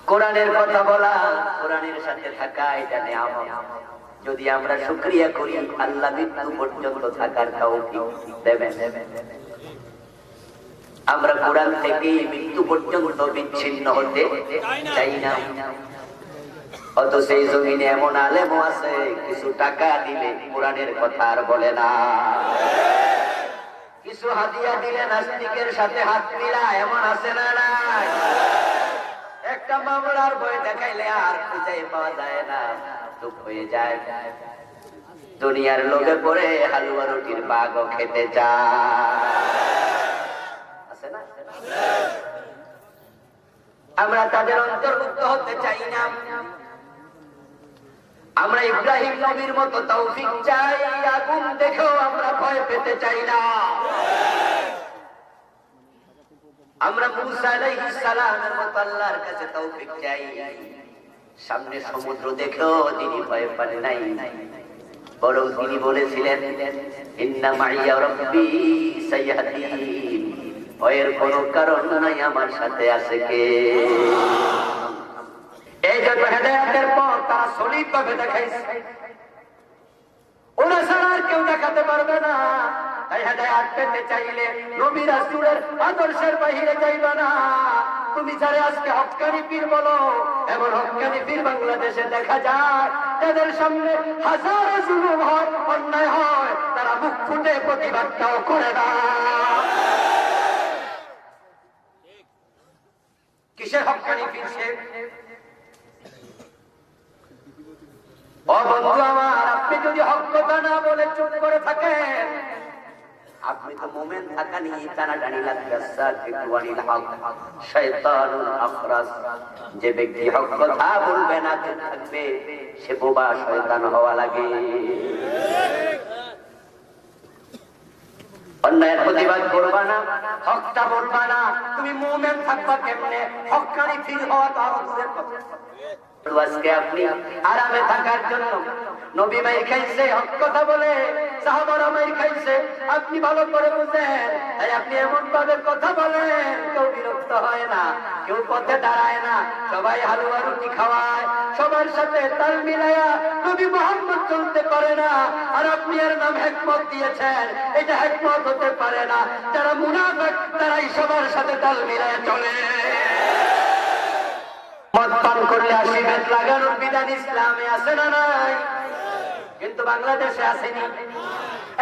কোরআনের কথা বলা, কোরআনের সাথে থাকা, এটা নিয়ামত। যদি আমরা শুকরিয়া করি, আল্লাহ মৃত্যু পর্যন্ত থাকার তৌফিক দেবেন। আমরা কোরআন থেকে মৃত্যু পর্যন্ত বিচ্ছিন্ন হতে চাই না। অথচ সেই জমিনে এমন আলেমও আছে, কিছু টাকা দিলে কোরআনের কথা আর বলে না, কিছু হাদিয়া দিলে নাস্তিকের সাথে হাত মিলায়, এমন আছে না নাই? একটা মামলার বই দেখাইলে আর খুঁজে পাওয়া যায় না, চুপ হয়ে যায়। দুনিয়ার লোকে পড়ে হালুয়া রুটির বাগও খেতে চায়, না? আমরা তাদের অন্তর্ভুক্ত হতে চাই না। আমরা ইব্রাহিম নবীর মতো তৌফিক চাই, আগুন দেখেও আমরা ভয় পেতে চাই না। আমরা মুসা আলাইহিস সালামের মতো আল্লাহর কাছে তৌফিক চাই, সামনে সমুদ্র দেখেও তিনি ভয় পান নাই, বরং তিনি বলেছিলেন ইন্না মাইয়া রাব্বি সাইয়াহদিন, ভয়ের কোনো কারণ নাই, আমার সাথে আছে কে? এই জন্য হেদায়েতের পথ তারা সলিডভাবে দেখাইছে, ওরা ছাড়া আর কেউ দেখাতে পারবে না। তাই হেদায়েত পেতে চাইলে নবী রাসূলের আদর্শের বাহিরে যাইবা না। তুমি যারা আজকে হক্কানি পীর বলো, এমন হক্কানি পীর বাংলাদেশে দেখা যায়, তাদের সামনে হাজারো জুলুম হয়, অন্যায় হয়, তারা মুখ ফুটে প্রতিবাদটাও করে না। কিসের হক্কানি পীর সে? ও বন্ধু আমার, আপনি যদি হক কথা না বলে চুপ করে থাকেন, আপনি তো মুমিন থাকা নিয়ে টানাটানি লাগবে। সাকিতুল হক শয়তানুল আখরাস, যে ব্যক্তি হক কথা বলবে না, চুপ থাকবে, সে বোবা শয়তান হওয়া লাগে। অন্যায়ের প্রতিবাদ করবা না, হকটা বলবা না, তুমি মুমিন থাকবা কেমনে? হক্কানি পীর হওয়া তো আরো দূরের কথা। আজকে আপনি আরামে থাকার জন্য নবী মাইর খাইছে, হক কথা বলে সাহাবারা মাইর খাইছে, আপনি ভালো করে বুঝেন। তাই আপনি এমন ভাবে কথা বলেন, কেউ বিরক্ত হয় না, কেউ পথে দাঁড়ায় না, সবাই হালুয়া রুটি খাওয়ায়, সবার সাথে তাল মিলায়া নবী মুহাম্মদ চলতে পারে না, আর আপনি এর নাম হিকমত দিয়েছেন। এটা হিকমত হতে পারে না। যারা মুনাফিক তারাই সবার সাথে তাল মিলায়া চলে। মদ পান করলে আশীর্বাদ লাগানোর বিধান ইসলামে আছে না নাই? কিন্তু বাংলাদেশে আসেনি।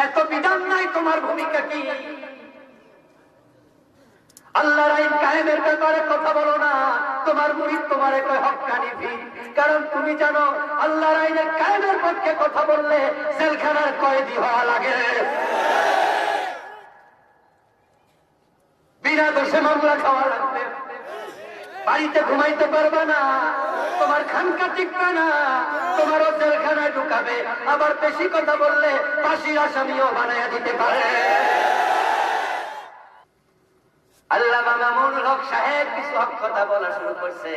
এত বিধান নাই, তোমার ভূমিকা কি? আল্লাহর আইন কায়েমের ব্যাপারে কথা বলো না, তোমার মুরিদ তোমারে কয় হক্কানি পীর। কারণ তুমি জানো আল্লাহর আইনের কায়েমের পক্ষে কথা বললে জেলখানার কয়েদি হওয়া লাগে, বিনা দোষে মামলা খাওয়া লাগবে, বাড়িতে ঘুমাইতে পারবে না, তোমার খানকা টিকবে না, তোমার জেলখানায় ঢুকাবে, আবার বেশি কথা বললে ফাঁসির আসামিও বানাইয়া দিতে পারে। আল্লামা মামুনুল হক সাহেব কিছু হক কথা বলা শুরু করছে,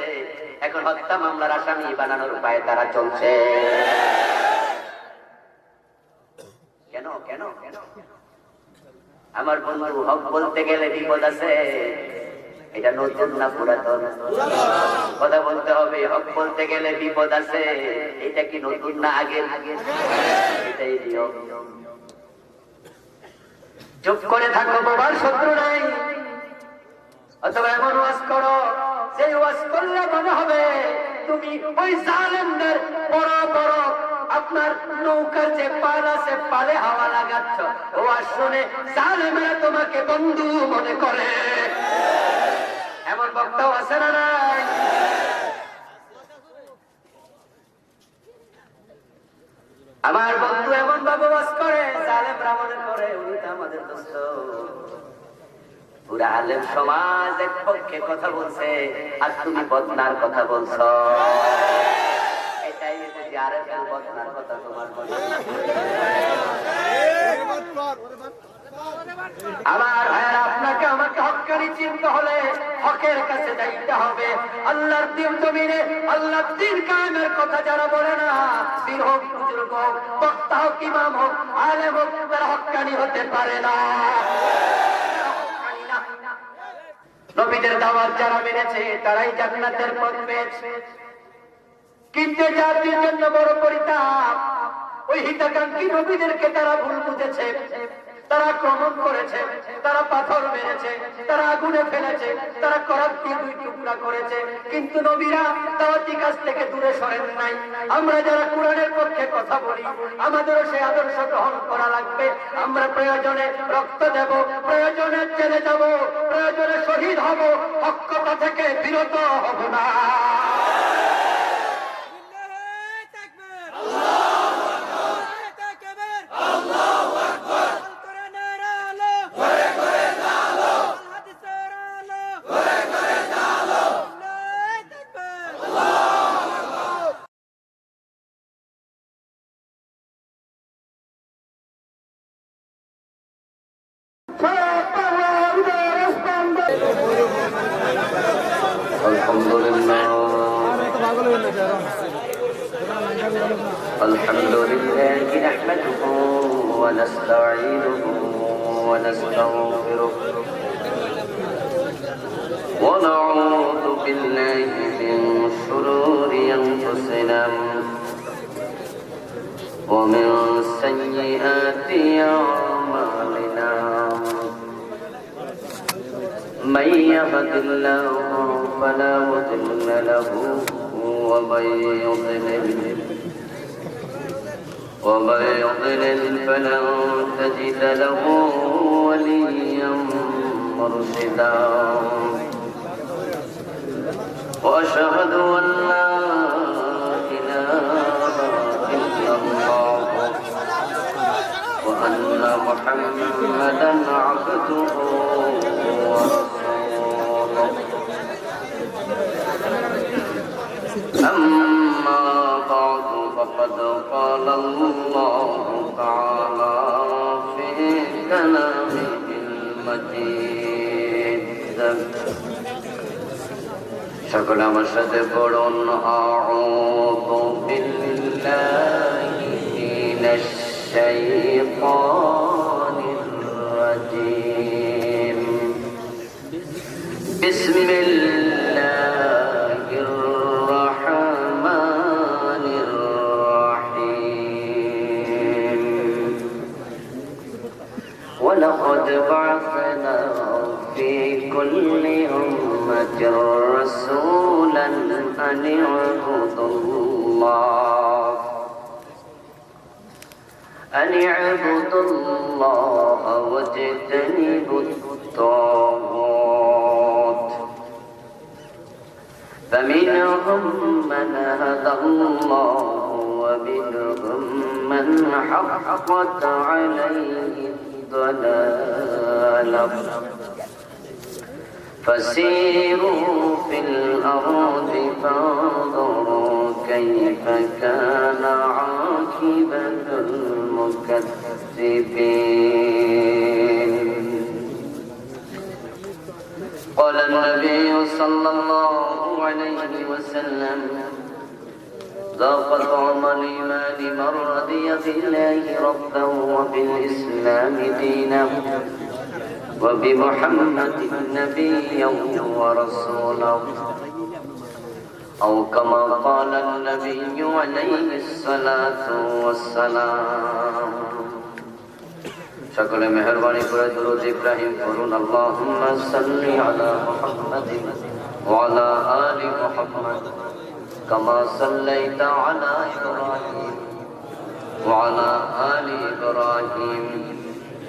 এখন হত্যা মামলার আসামি বানানোর উপায়ে তারা চলছে। কেন কেন কেন? আমার বন্ধু, হক বলতে গেলে বিপদ আছে। এটা নতুন না পুরাতন? কথা বলতে হবে, হক বলতে গেলে বিপদ আছে। এটা কি নতুন না আগের? এটাই নিয়ম। চুপ করে থাকো, বাবার শত্রু নাই। অথবা এমন ওয়াজ করো, সেই ওয়াজ করলে মনে হবে তুমি ওই জালেমদের বড় বড় আপনার নৌকার যে পাল আছে, পালে হাওয়া লাগাচ্ছ। ওয়াজ শুনে জালেমেরা তোমাকে বন্ধু মনে করে। এমন বক্তাও আছে না নাই? আমার বন্ধু এমন ভাবে ওয়াজ করে, জালেমরা মনে করে উনি তো আমাদের দোস্ত। পুরা আলেম সমাজ এক পক্ষে কথা বলছে, আর তুমি বদনার কথা বলছো। এটাই যদি আর কেউ বদনার কথা তোমার বলে। আমার ভাইয়েরা, আপনাকে আমাকে হক্কানি চিনতে হলে হকের কাছে যাইতে হবে। আল্লাহর দ্বীন জমিনে আল্লাহর দ্বীন কায়েমের কথা যারা বলে না, পীর হোক, বুজুর্গ হোক, বক্তা হোক, ইমাম হোক, আলেম হোক, তারা হক্কানি হতে পারে না। নবীদের দাওয়াত যারা মেনেছে তারাই জান্নাতের পথ পেয়েছে। কিন্তু জাতির জন্য বড় পরিতাপ, ওই হিতাকাঙ্ক্ষী নবীদেরকে তারা ভুল বুঝেছে, তারা আক্রমণ করেছে, তারা পাথর মেরেছে, তারা আগুনে ফেলেছে, তারা করাত দিয়ে দুই টুকরা করেছে, কিন্তু নবীরা দাওয়াতি কাজ থেকে দূরে সরেন নাই। আমরা যারা কোরআনের পক্ষে কথা বলি, আমাদেরও সেই আদর্শ গ্রহণ করা লাগবে। আমরা প্রয়োজনে রক্ত দেব, প্রয়োজনে জেলে যাব, প্রয়োজনে শহীদ হব, হক কথা থেকে বিরত হব না। الحمد لله نحمده ونستعينه ونستغفره ونعوذ بالله من شرور أنفسنا ومن سيئات أعمالنا من يهد الله فلا مضل له ومن يضلل فلن تجد له وليا مرشدا وأشهد أن لا إله إلا الله وأن محمدا عبده ورسوله أما بعد فقد قال الله تعالى في كلامه المجيد সকল আমার সাথে পড়ুন আউযু বিল্লাহি মিনাশ শাইতানির রাজীম বিসমিল্লাহির রাহমানির রাহিম ওয়ালাকাদ বা'াসনা في كل أمة رسولا أن اعبدوا الله واجتنبوا الطاغوت فمنهم من هدى الله ومنهم من حقت عليه الضلالة فسيروا في الأرض فانظروا كيف كان عاقبة المكذبين قال النبي صلى الله عليه وسلم ذاق طعم الإيمان من رضي بالله ربا وبالإسلام دينا وبمحمد نبيا ورسولا أو كما قال النبي عليه الصلاة والسلام সকলে মেহেরবানি করে দুরূদ ইব্রাহিম পড়ুন আল্লাহুম্মা সাল্লি আলা মুহাম্মাদিন ওয়া আলা আলি মুহাম্মাদ কামা সাল্লাইতা আলা ইব্রাহিম ওয়া আলা আলি ইব্রাহিম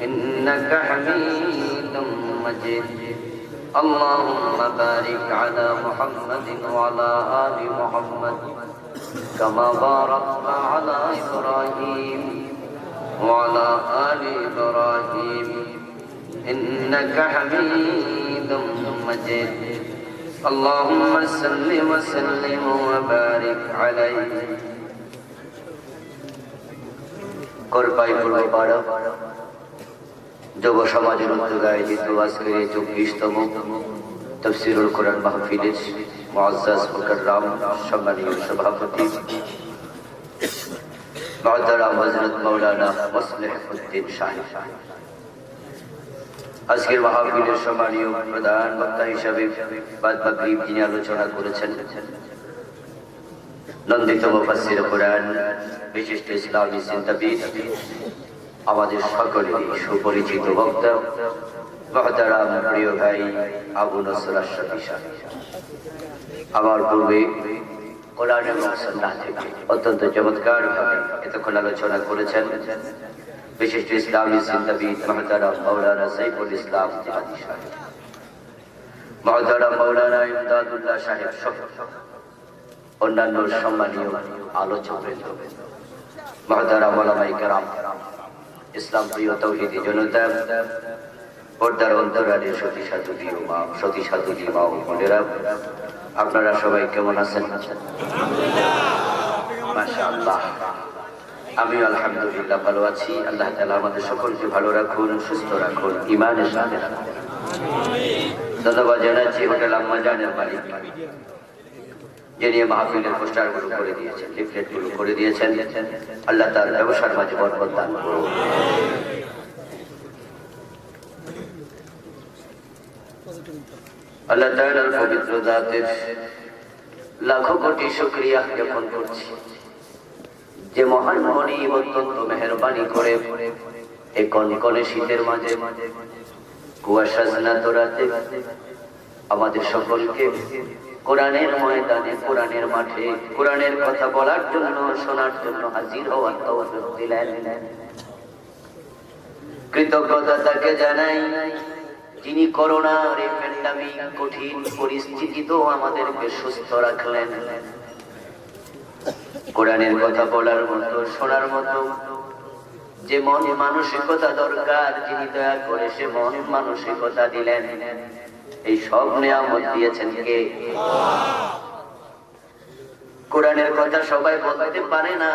إنك حميد مجيد اللهم بارك على محمد وعلى آل محمد كما باركت على إبراهيم وعلى آل إبراهيم إنك حميد مجيد اللهم صل وسلم وبارك عليه قرباي مبارك যুব সমাজের উদ্যোগে আয়োজিত আজকের এই 24তম তাফসীরুল কোরআন মাহফিলের মুআজ্জাজ মুকাররম সম্মানীয় সভাপতি মুহতারাম হযরত মাওলানা মুসলিহ উদ্দিন সাহেব আজকের মাহফিলের সম্মানীয় প্রধান বক্তা হিসাবে বাদ মাগরিব যিনি আলোচনা করেছেন, নন্দিত মুফাসসির কুরআন, বিশিষ্ট ইসলামী চিন্তাবিদ, আমাদের সকলেরই সুপরিচিত বক্তা মুহতারাম প্রিয় ভাই আবু নসর আশরাফী সাহেব। আমার পূর্বে কোরআন এবং সুন্নাহ থেকে অত্যন্ত চমৎকার ভাবে এতক্ষণ আলোচনা করেছেন বিশিষ্ট ইসলামী চিন্তাবিদ মুহতারাম মাওলানা সাইফুল ইসলাম জিহাদি সাহেব, মুহতারাম মাওলানা ইমদাদুল্লাহ সাহেব সহ অন্যান্য সম্মানীয় আলোচকবৃন্দ, মুহতারাম উলামায়ে কেরাম, ইসলাম প্রিয় তৌহিদি জনতা, পর্দার অন্তরালের সতী সাধুজি মা ও বোনেরা, আপনারা সবাই কেমন আছেন? মাশাআল্লাহ, আমিও আলহামদুলিল্লাহ ভালো আছি। আল্লাহ তাআলা আমাদের সকলকে ভালো রাখুন, সুস্থ রাখুন, ঈমানের সাথে রাখুন। ধন্যবাদ জানাচ্ছি হোটেল আম্মা জানের মালিক, যিনি মাহফিলের পোস্টারগুলো করে দিয়েছেন, লিফলেটগুলো করে দিয়েছেন। আল্লাহ তার ব্যবসার মাঝে বরকত দান করুন। আল্লাহ তাআলার পবিত্র জাতের লাখো কোটি শুকরিয়া জ্ঞাপন করছি যে মহান মনিব অত্যন্ত মেহেরবানি করে এই কনকনে শীতের মাঝে কুয়াশা স্নাত রাতে আমাদের সকলকে কোরআনের ময়দানে, কোরআনের মাঠে, কোরআনের কথা বলার জন্য, শোনার জন্য হাজির হওয়ার তৌফিক দিলেন। কৃতজ্ঞতা তাকে জানাই যিনি করোনার এই প্যান্ডামিক কঠিন পরিস্থিতিতেও আমাদেরকে সুস্থ রাখলেন। কোরআনের কথা বলার মতো, শোনার মতো যে মন মানসিকতা দরকার, যিনি দয়া করে সে মন মানসিকতা দিলেন। এই সব নিয়ামত দিয়েছেন কে? কোরআনের কথা সবাই বলতে পারে না,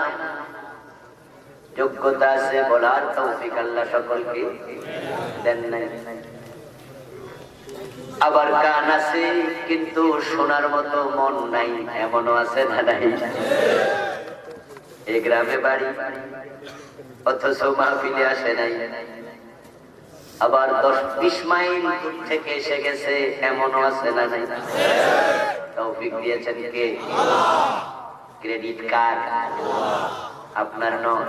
যোগ্যতা আছে বলার তৌফিক আল্লাহ সকলকে দেন নাই। আবার কান আছে কিন্তু শোনার মতো মন নাই, এমনও আছে না নাই? এই গ্রামে বাড়ি অথচ মাহফিলে আসে নাই। আবার 10-20 মাইল দূর থেকে এসে গেছে, এমনও আছে না নাই? তৌফিক দিয়েছেন কে? ক্রেডিট কার্ড আপনার নয়,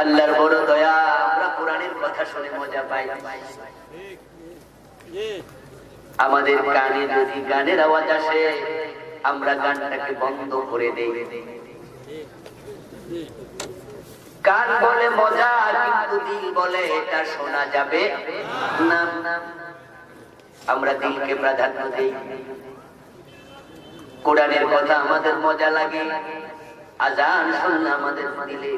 আল্লাহর বড় দয়া। আমরা কোরআনের কথা শুনে মজা পাই। আমাদের কানে যদি গানের আওয়াজ আসে, আমরা গানটাকে বন্ধ করে দেই। কান বলে মজা, কিন্তু দিল বলে এটা শোনা যাবে না। আমরা দিলকে প্রাধান্য দেই। কোরআনের কথা আমাদের মজা লাগে, আজান শুনলে আমাদের দিলে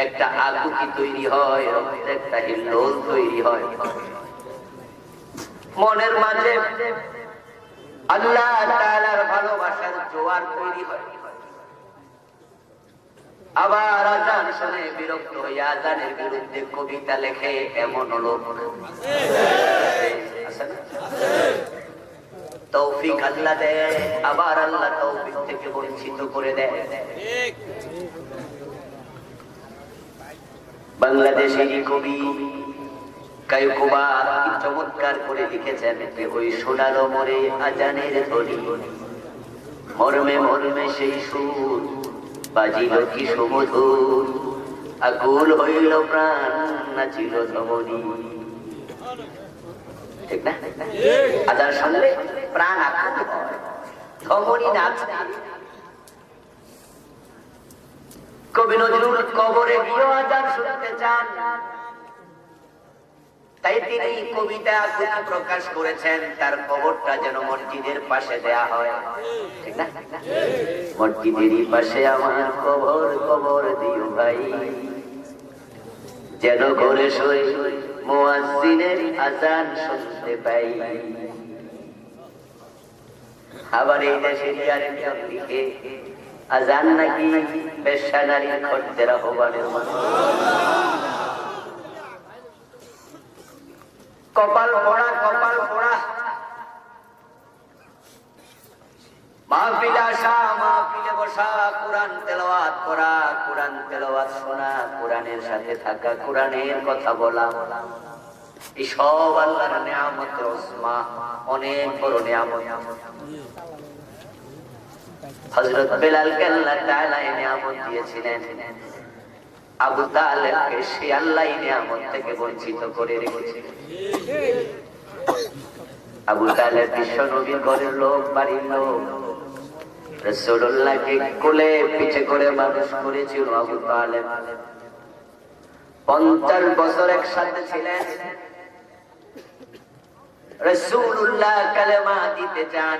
একটা আকুতি তৈরি হয়, একটা হিল্লোল তৈরি হয় মনের মাঝে, আল্লাহ তাআলার ভালোবাসার জোয়ার তৈরি হয়। আবার আজান শুনে বিরক্ত হয়ে আজানের বিরুদ্ধে কবিতা লেখে এমন লোক আছে না? তৌফিক আল্লাহ দেয়, আবার আল্লাহ তৌফিক থেকে বঞ্চিত করে দেয়। বাংলাদেশেরই কবি কায়কুবা চমৎকার করে লিখেছেন, ওই সোনালো মোরে আজানের ধ্বনি, মর্মে মর্মে সেই সুর বাজিল কি সুমধুর, আকুল হইল প্রাণ নাচিল ধমনী। ঠিক না? আজান শুনলে প্রাণ আকুল হয়, ধমনী নাচে। কবি নজরুল কবরে গিয়েও আজান শুনতে চান, তাই তিনি কবিতা আকুতি প্রকাশ করেছেন, তার কবরটা যেন মসজিদের পাশে দেয়া হয়। ঠিক না? মসজিদেরই পাশে আমার কবর, কবর দিও ভাই, যেন ঘরে শুয়ে মুয়াজ্জিনের আজান শুনতে পাই। আবার এই দেশের আরেকজন লিখে, আজান নাকি বেশ্যা নারীর খদ্দের আহ্বানের মতো। কপাল পোড়া, কপাল পোড়া। মাহফিলে আসা, মাহফিলে বসা, কোরআন তেলাওয়াত করা, কোরআন তেলাওয়াত শোনা, কোরআনের সাথে থাকা, কোরআনের কথা বলা, এই সব আল্লাহর নিয়ামত ওসমা, অনেক বড় নিয়ামত। হযরত বেলালকে আল্লাহ তাআলা এই নিয়ামত দিয়েছিলেন, আবু তালেবকে সে আল্লাহ এই নিয়ামত থেকে বঞ্চিত করে রেখেছিলেন। আবু তালেব বিশ্ব নবীর ঘরের লোক, বাড়ির লোক, রাসূলুল্লাহকে কোলে পিঠে করে মানুষ করেছিল আবু তালেব। 50 বছর একসাথে ছিলেন। রাসূলুল্লাহ কালেমা দিতে চান,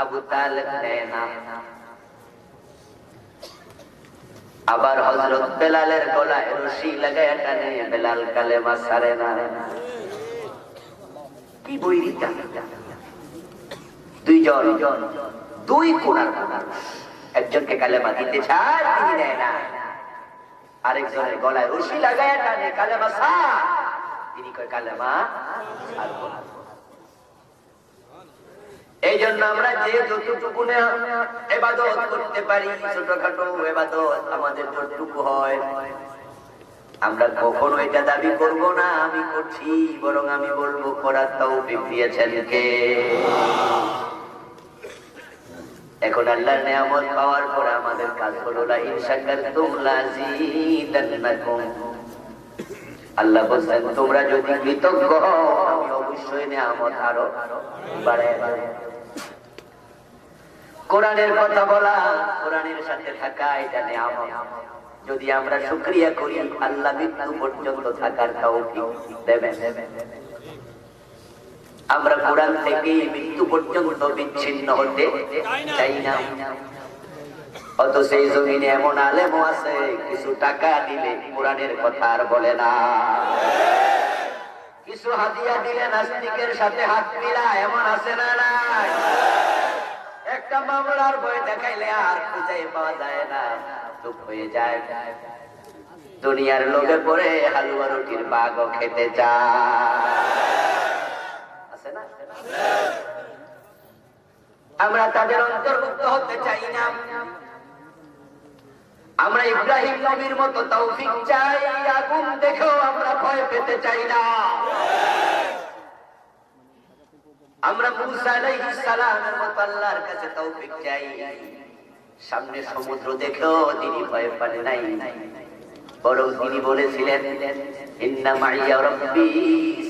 আবু তালেব নেয় না। আবার হযরত বেলালের গলায় রশি লাগায় টানে, বেলাল কালেমা ছাড়ে না। কি বৈরিতা! দুইজন, দুই কোণার মানুষ, একজনকে কালেমা দিতে চায়, তিনি নেয় না। আরেকজনের গলায় রশি লাগায় টানে, কালেমা ছাড়, তিনি কয় কালেমা ছাড়বো না। এই জন্য আমরা যে যতটুকু ইবাদত করতে পারি, ছোটখাটো ইবাদত আমাদের যতটুকু হয়, আমরা কখনো এটা দাবি করব না আমি করছি, বরং আমি বলবো করার তৌফিক দিয়েছেন কে? এখন আল্লাহর নিয়ামত পাওয়ার পরে আমাদের কাজ হলো লা ইন শাকারতুম লাযীদান্নাকুম। আল্লাহ বলেন তোমরা যদি কৃতজ্ঞ হও আমি অবশ্যই নিয়ামত আরো বাড়ায় দেব। কোরআনের কথা বলা, কোরআনের সাথে থাকা, এটা নিয়ামত। যদি আমরা শুকরিয়া করি, আল্লাহ মৃত্যু পর্যন্ত থাকার তৌফিক দেবেন। আমরা কোরআন থেকে মৃত্যু পর্যন্ত বিচ্ছিন্ন হতে চাই না। অথচ এই জমিনে এমন আলেমও আছে, কিছু টাকা দিলে কোরআনের কথা আর বলে না, কিছু হাদিয়া দিলে নাস্তিকের সাথে হাত মিলায়, এমন আছে না? নাই? একটা মামলার বই দেখাইলে আর খুঁজে পাওয়া যায় না, চুপ হয়ে যায়। দুনিয়ার লোকে পড়ে হালুয়া রুটির বাগও খেতে চায়, না? আমরা তাদের অন্তর্ভুক্ত হতে চাই না। আমরা ইব্রাহিম নবীর মতো তৌফিক চাই, আগুন দেখেও আমরা ভয় পেতে চাই না। আমরা মুসা আলাইহিস সালামের মতো আল্লাহর কাছে তৌফিক চাই, সামনে সমুদ্র দেখেও তিনি ভয় পান নাই, বরং তিনি বলেছিলেন ইন্না মাইয়া রাব্বি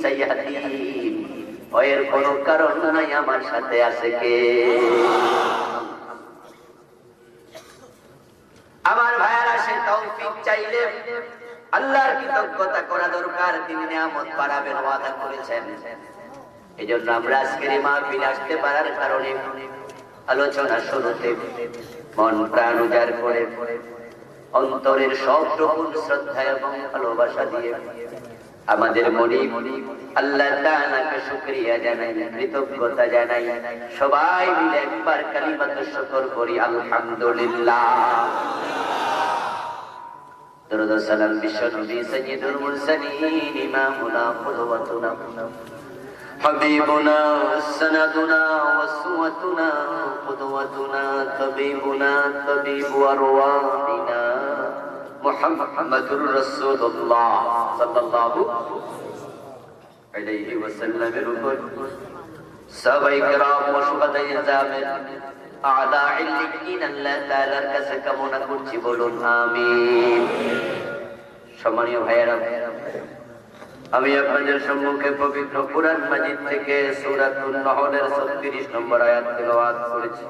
সাইয়াহদিন, ভয়ের কোনো কারণ নাই, আমার সাথে আছে কে? আমার ভাইয়ারা, সে তৌফিক চাইলে আল্লাহর কৃতজ্ঞতা করা দরকার। তিনি নিয়ামত বাড়াবেন, ওয়াদা করেছেন। এজন্য আমরা আজকের মাহফিলে আসতে পারার কারণে আলোচনা শুরুতে মন প্রাণ উজাড় করে অন্তরের সবটুকু শ্রদ্ধা এবং ভালোবাসা দিয়ে আমাদের মনিব আল্লাহ তাআলাকে শুকরিয়া জানাই, কৃতজ্ঞতা জানাই। সবাই মিলে একবার কালিমাতুশ শুকর করি, আলহামদুলিল্লাহ। দরুদ ও সালাম বিশ্ব নবী সাইয়্যিদুল মুরসালিন ইমামুনা কুদওয়াতুনা হাবিবুনা সানাদুনা ওয়াসওয়াতুনা কুদওয়াতুনা তাবিবুনা তাবিবু আরওয়াহিনা মুহাম্মাদুর রাসূলুল্লাহ সাল্লাল্লাহু আলাইহি ওয়াসাল্লামের উপর সাহাবায়ে কেরাম ও শুহাদায়ে জামিল আলা ইল্লিয়িন আল্লাহ তাআলার কাছে কামনা করছি, বলুন আমিন। সম্মানীয় ভাইয়েরা, আমি আপনাদের সম্মুখে পবিত্র কুরআন মাজিদ থেকে সূরাতুন নহলের 36 নম্বর আয়াত তেলাওয়াত করেছি।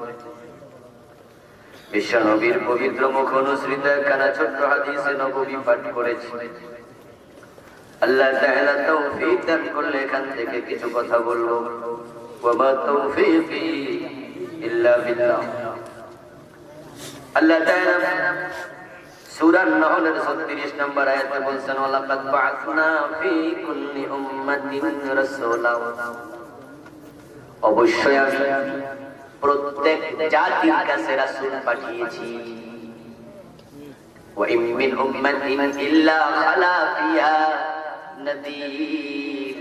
বিশ্ব নবীর পবিত্র মুখ অনুসৃত একখানা ছোট্ট হাদিসে নববী পাঠ করেছি। আল্লাহ তাআলা তৌফিক দান করলে এখান থেকে কিছু কথা বলবো। ওয়া মা তৌফিকি ইল্লা বিল্লাহ। আল্লাহ তাআলা সূরা নহলের 36 নম্বর আয়াতে বলেন, ওয়ালাকাদ বা'আসনা ফী কুল্লি উম্মাতিন রাসূলা। অবশ্যই আমি প্রত্যেক জাতির কাছে রাসূল পাঠিয়েছি। ওয়া ইম মিন উম্মাতিন ইল্লা খালা ফিহা নাযীর।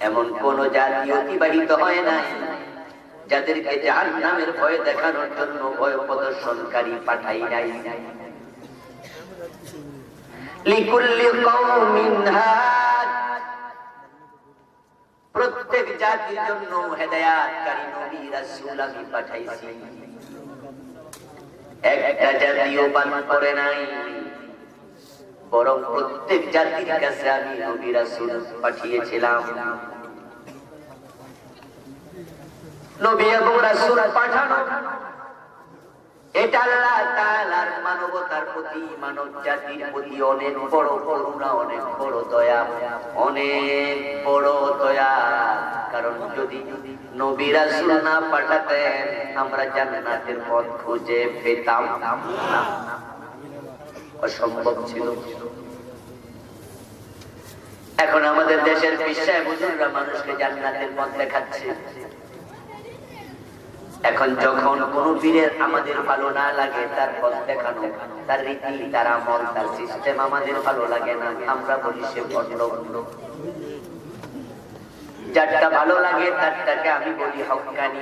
এমন কোন জাতি অতিবাহিত হয় না যাদেরকে জাহান্নামের ভয় দেখানোর জন্য ভয় প্রদর্শনকারী পাঠাই নাই। লিকুল্লি কওমিন হাদ, প্রত্যেক জাতির জন্য হেদায়েতকারী নবী রাসূল আমি পাঠাইছি। একটা জাতিও বাদ করে নাই, বরং প্রত্যেক জাতির কাছে আমি নবী রাসূল পাঠিয়েছিলাম। নবী এবং রাসূল পাঠানো এটা আল্লাহ তাআলার মানবতার প্রতি, মানব জাতির প্রতি অনেক বড় করুণা, অনেক বড় দয়া, অনেক বড় দয়া। কারণ যদি নবী রাসূল না পাঠাতেন আমরা জান্নাতের পথ খুঁজে পেতাম না, অসম্ভব ছিল। এখন আমাদের দেশের পীর সাহেব হুজুররা মানুষকে জান্নাতের পথ দেখাচ্ছে। এখন যখন কোন পীরের আমাদের ভালো না লাগে, তার পথ দেখানো, তার রীতি, তার আমল, তার সিস্টেম আমাদের ভালো লাগে না, আমরা বলি সে ভণ্ড। যারটা ভালো লাগে তারটাকে আমি বলি হক্কানি।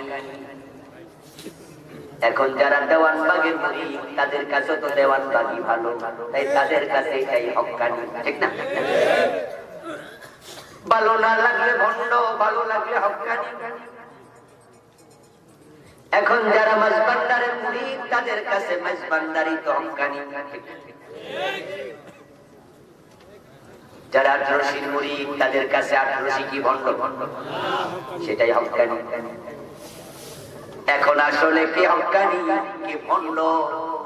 এখন যারা দেওয়ানবাগের মুরিদ, তাদের কাছে তো দেওয়ানবাগই ভালো, তাই তাদের কাছে এটাই হক্কানি, ঠিক না? ভালো না লাগলে ভণ্ড, ভালো লাগলে হক্কানি। এখন যারা মাঝবান্ডারের মুরিদ, তাদের কাছে মাঝবান্ডারি তো হক্কানি। যারা আটরশির মুরিদ, তাদের কাছে আটরশি কি ভণ্ড, সেটাই হক্কানি। এখন আসলে কে হক্কানি কে ভণ্ড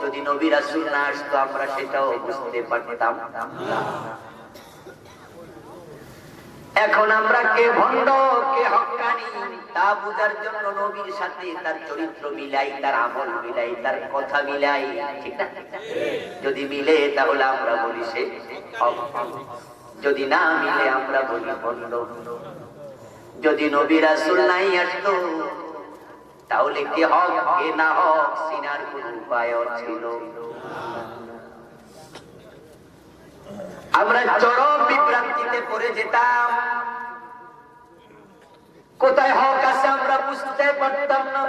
যদি নবী রাসূল না আসতো আমরা সেটাও বুঝতে পারতাম না। এখন আমরা কে ভণ্ড কে হক্কানি তা বুঝার জন্য নবীর সাথে তার চরিত্র মিলাই, তার আমল মিলাই, তার কথা মিলাই, ঠিক না? যদি মিলে তাহলে আমরা বলি সে হক, যদি না মিলে আমরা বলি ভণ্ড। যদি নবী রাসূল নাই আসতো তাহলে কে হক কে না হক চিনার কোন উপায় ছিল? আমরা চরম বিভ্রান্তিতে পড়ে যেতাম, কোথায় হক আছে আমরা বুঝতে পারতাম না,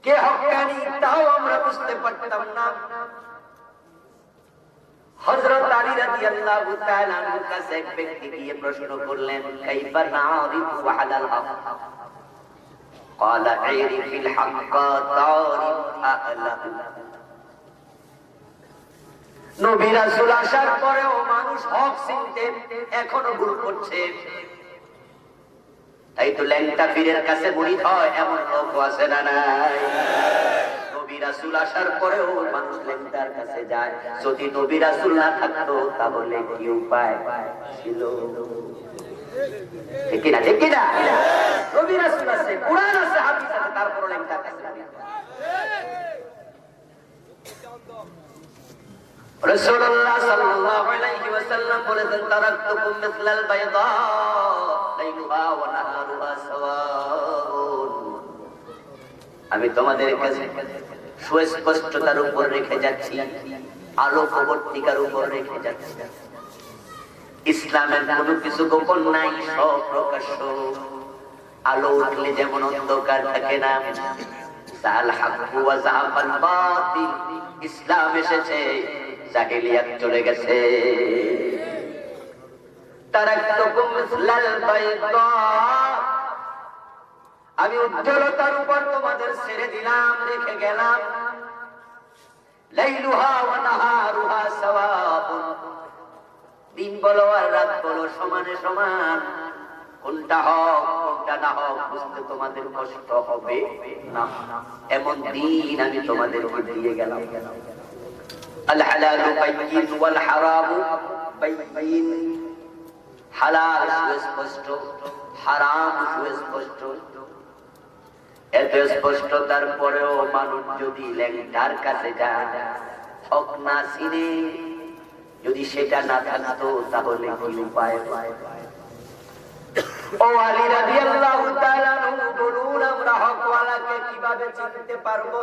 কে হক্কানি তাও আমরা বুঝতে পারতাম না। হযরত আলী রাদিয়াল্লাহু তাআলা আনহুর কাছে এক ব্যক্তি গিয়ে প্রশ্ন করলেন, কাইফা নারিফু আলাল হক? ক্বালা আরিফিল হাক্কা তারিফ আহলাহু। নবী রাসূল আসার পরেও মানুষ হক চিনতে এখনো ভুল করছে। তাই তো ল্যাংটা পীরের কাছে মুরিদ হয় এমন লোক আছে না নাই? নবী রাসূল আসার পরেও মানুষ ল্যাংটার কাছে যায়। যদি নবী রাসূল না থাকতো তাহলে কি উপায় ছিল? ঠিক না, ঠিক না? নবী রাসূল আছে, কুরআন আছে, হাদিস আছে, তারপর ল্যাংটার কাছে যায়। রাসূলুল্লাহ সাল্লাল্লাহু আলাইহি ওয়াসাল্লাম বলেছেন, তারাকতুকুম মিসলাল বাইদা লাইলুহা ওয়া নাহারুহা সাওয়াউন। আমি তোমাদের কাছে সুস্পষ্টতার উপর রেখে যাচ্ছি, আলো প্রবর্তিকার উপর রেখে যাচ্ছি। ইসলামের কোনো কিছু গোপন নাই, সব প্রকাশ্য। আলো উঠলে যেমন অন্ধকার থাকে না, সাল হাক্কু ওয়া যাহাবাল বাতিল, ইসলাম এসেছে, জাহেলিয়াত চলে গেছে। তারাকতুকুম মিসলাল বাইদা, আমি উজ্জ্বলতার উপর তোমাদের ছেড়ে দিলাম, রেখে গেলাম। লাইলুহা ওয়া নাহারুহা সাওয়াউন, দিন বলো আর রাত বলো সমানে সমান। কোনটা হক কোনটা না হক বুঝতে তোমাদের কষ্ট হবে না, এমন দিন আমি তোমাদেরকে দিয়ে গেলাম। আল হালালু বাইয়িন ওয়াল হারামু বাইয়িন, হালাল সুস্পষ্ট, হারাম সুস্পষ্ট। এত স্পষ্টতার পরেও মানুষ যদি ল্যাংটার কাছে যায়, হক না চিনে, যদি সেটা না থাকতো তাহলে কি উপায়? ও আলী রাদিয়াল্লাহু তাআলা আনহু বলুন, আমরা হকওয়ালাকে কিভাবে চিনতে পারবো?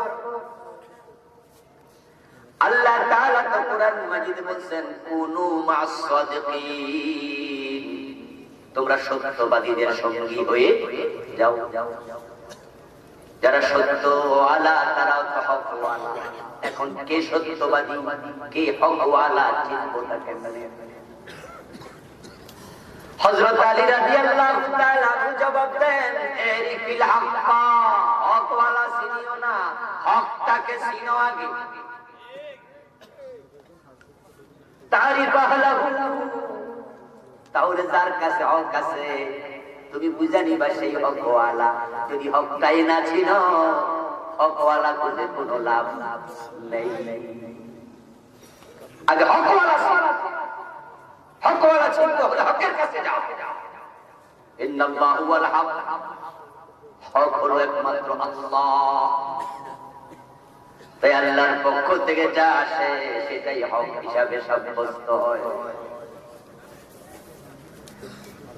আল্লাহ তাআলা তো কোরআন মাজিদে বলেন, কুনু মা'আস সাদিকিন, তোমরা সত্যবাদীদের সঙ্গী হয়ে যাও। যারা সত্যওয়ালা তারাও তো হকওয়ালা। এখন কে সত্যবাদী কে হকওয়ালা চিনবো তা কেমনে? হযরত আলী রাদিয়াল্লাহু তাআলা জবাব দেন, এরিফিল হাক্কা, হকওয়ালা চিনিও না, হকটাকে চিনো আগে। তারিফ আহলাহু, তাহলে যার কাছে হক আছে তুমি বুঝে নিবা সেই হকওয়ালা। যদি হকটাই না চিনো, হকওয়ালা বুঝে কোনো লাভ নেই। আগে হকওয়ালা হকওয়ালা চিনতে হলে হকের কাছে যাও। ইন্নাল্লাহু ওয়াল হক, হক হলো একমাত্র আল্লাহ। তাই আল্লাহর পক্ষ থেকে যা আসে সেটাই হক হিসাবে সাব্যস্ত হয়।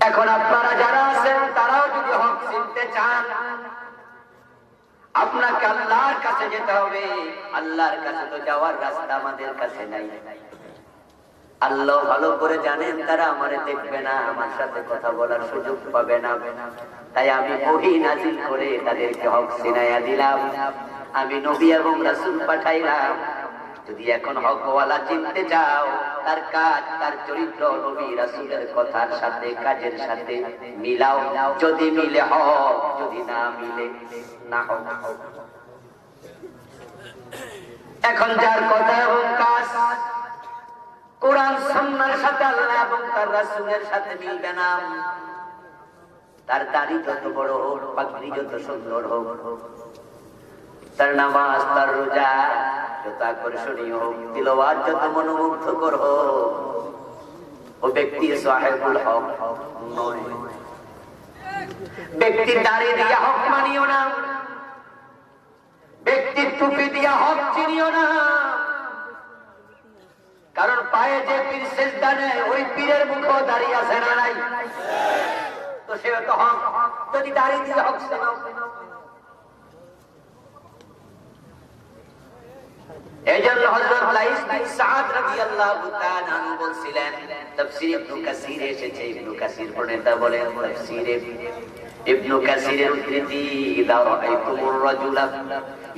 এখন আপনারা যারা আছেন তারাও যদি হক চিনতে চান, আপনাকে আল্লাহর কাছে যেতে হবে। আল্লাহর কাছে তো যাওয়ার রাস্তা আমাদের কাছে নাই। আল্লাহ ভালো করে জানেন তারা আমারে দেখবে না, আমার সাথে কথা বলার সুযোগ পাবে না। তাই আমি ওহী নাযিল করে তাদেরকে হক চিনাইয়া দিলাম। আমি নবী এবং রাসূল পাঠাইলাম। যদি এখন হকওয়ালা চিনতে চাও, তার কাজ তার চরিত্র নবী রাসূলের কথার সাথে কাজের সাথে মিলাও। যদি মিলে হক, যদি না মিলে না হক। এখন যার কথা এবং কাজ কোরআন সুন্নাহর সাথে আল্লাহ এবং তার রাসূলের সাথে মিলবে না, তার দাড়ি যত বড় হোক, পাগড়ি যত সুন্দর হোক, তার নামাজ তার রোজা যত আকর্ষণীয় হোক, তিলাওয়াত যত মনোমুগ্ধকর হোক, ও ব্যক্তি সাহেবুল হক নয়। ব্যক্তি দাড়ি দিয়া হক মানিও না, ব্যক্তি টুপি দিয়া হক চিনিও না। কারণ পায়ে যে পীর সেজদা নেয় ওই পীরের মুখও দাঁড়িয়ে আছে না নাই? তো সে তো হক। যদি দাঁড়িয়ে দিয়ে হক চেনো। এইজন্য হযরত লাইস বিন সাদ রাদিয়াল্লাহু তাআলা আনহু বলছিলেন, তাফসীর ইবনে কাসির এসেছে, ইবনে কাসির প্রণেতা বলেন তাফসীরে ইবনে কাসিরের উদ্ধৃতি, ইদা রাআইতুমুর রাজুলা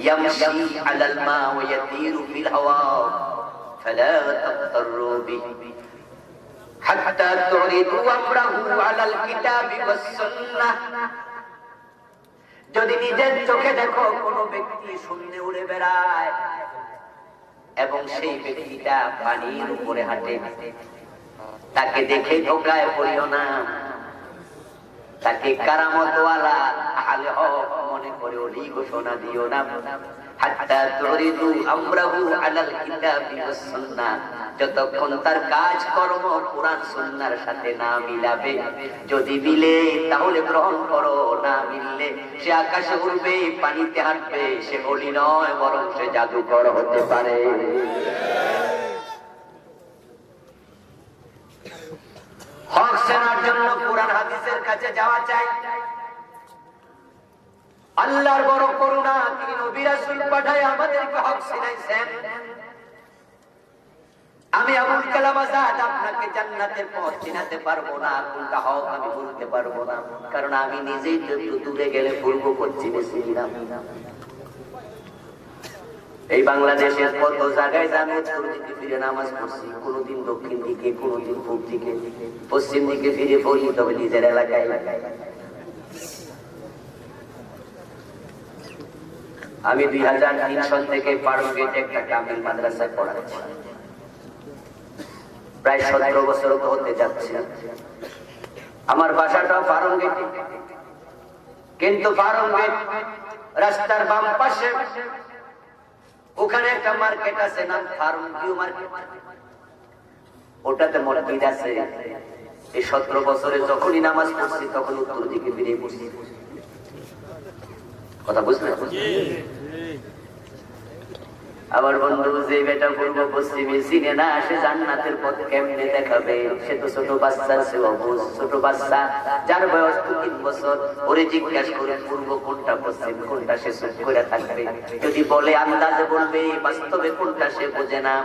ইয়ামশি আলাল মা ওয়া ইয়াতিরু ফিল হাওয়া فلا تغتروا به حتى تعرضوا امره على الكتاب والسنه। যদি নিজের চোখে দেখো কোন ব্যক্তি শূন্যে উড়ে বেড়ায় এবং সেই ব্যক্তিটা পানির উপরে হাঁটে, তাকে দেখে ধোঁকায় পড়িও না। তাকে কারামতওয়ালা আহলে হক মনে করে ওলি ঘোষণা দিও না। হাত্তা তুরিদু আমরাহু আলাল কিতাবি ওয়াস সুন্নাহ, যতক্ষণ তার কাজ কর্ম কুরআন সুন্নাহর সাথে না মিলাবে। যদি মিলে তাহলে গ্রহণ করো, না মিললে সে আকাশে উড়বে, পানিতে হাঁটবে, সে ওলি নয় বরং সে জাদুকর হতে পারে। হক চেনার জন্য কুরআন হাদিসের কাছে যাওয়া চাই। আল্লাহর বড় করুণা, তিনি নবী রাসূল পাঠায় আমাদেরকে হক শিখাইছেন। আমি আবুল কালাম আজাদ আপনাকে জান্নাতের পথ চিনাতে পারবো না, কোনটা হক আমি বলতে পারবো না, কারণ আমি নিজেই তো একটু দূরে গেলে পূর্ব পশ্চিমে ছিলাম। এই বাংলাদেশের কত জায়গায় আমি উত্তর দিকে ফিরে নামাজ পড়ছি, কোনদিন দক্ষিণ দিকে, কোনদিন পূর্ব দিকে, পশ্চিম দিকে ফিরে পড়ি, তবে নিজের এলাকায়। আমি 2003 সাল থেকে পারুগেটে একটা কামিল মাদ্রাসায় পড়াচ্ছি। প্রায় 17 বছর হতে যাচ্ছে। আমার বাসাটা ফার্মগেটে, কিন্তু ফার্মগেট রাস্তার বাম পাশে ওখানে একটা মার্কেট আছে, নাম ফার্ম ভিউ মার্কেট। ওটাতে মসজিদ আছে। এই 17 বছরে যখনই নামাজ পড়ছি তখন উত্তর দিকে ফিরে পড়ছি। কথা বুঝলেন? আবার বন্ধু, যে বেটা পূর্ব পশ্চিমে চিনে না, সে জান্নাতের পথ কেমনে দেখাবে? সে তো ছোট বাচ্চা, সে অবুঝ ছোট বাচ্চা, যার বয়স 3 বছর। ওরে জিজ্ঞাসা করে পূর্ব কোনটা পশ্চিম কোনটা, সে চুপ করে থাকবে। যদি বলে আন্দাজে বলবে, বাস্তবে কোনটা সে বোঝে না।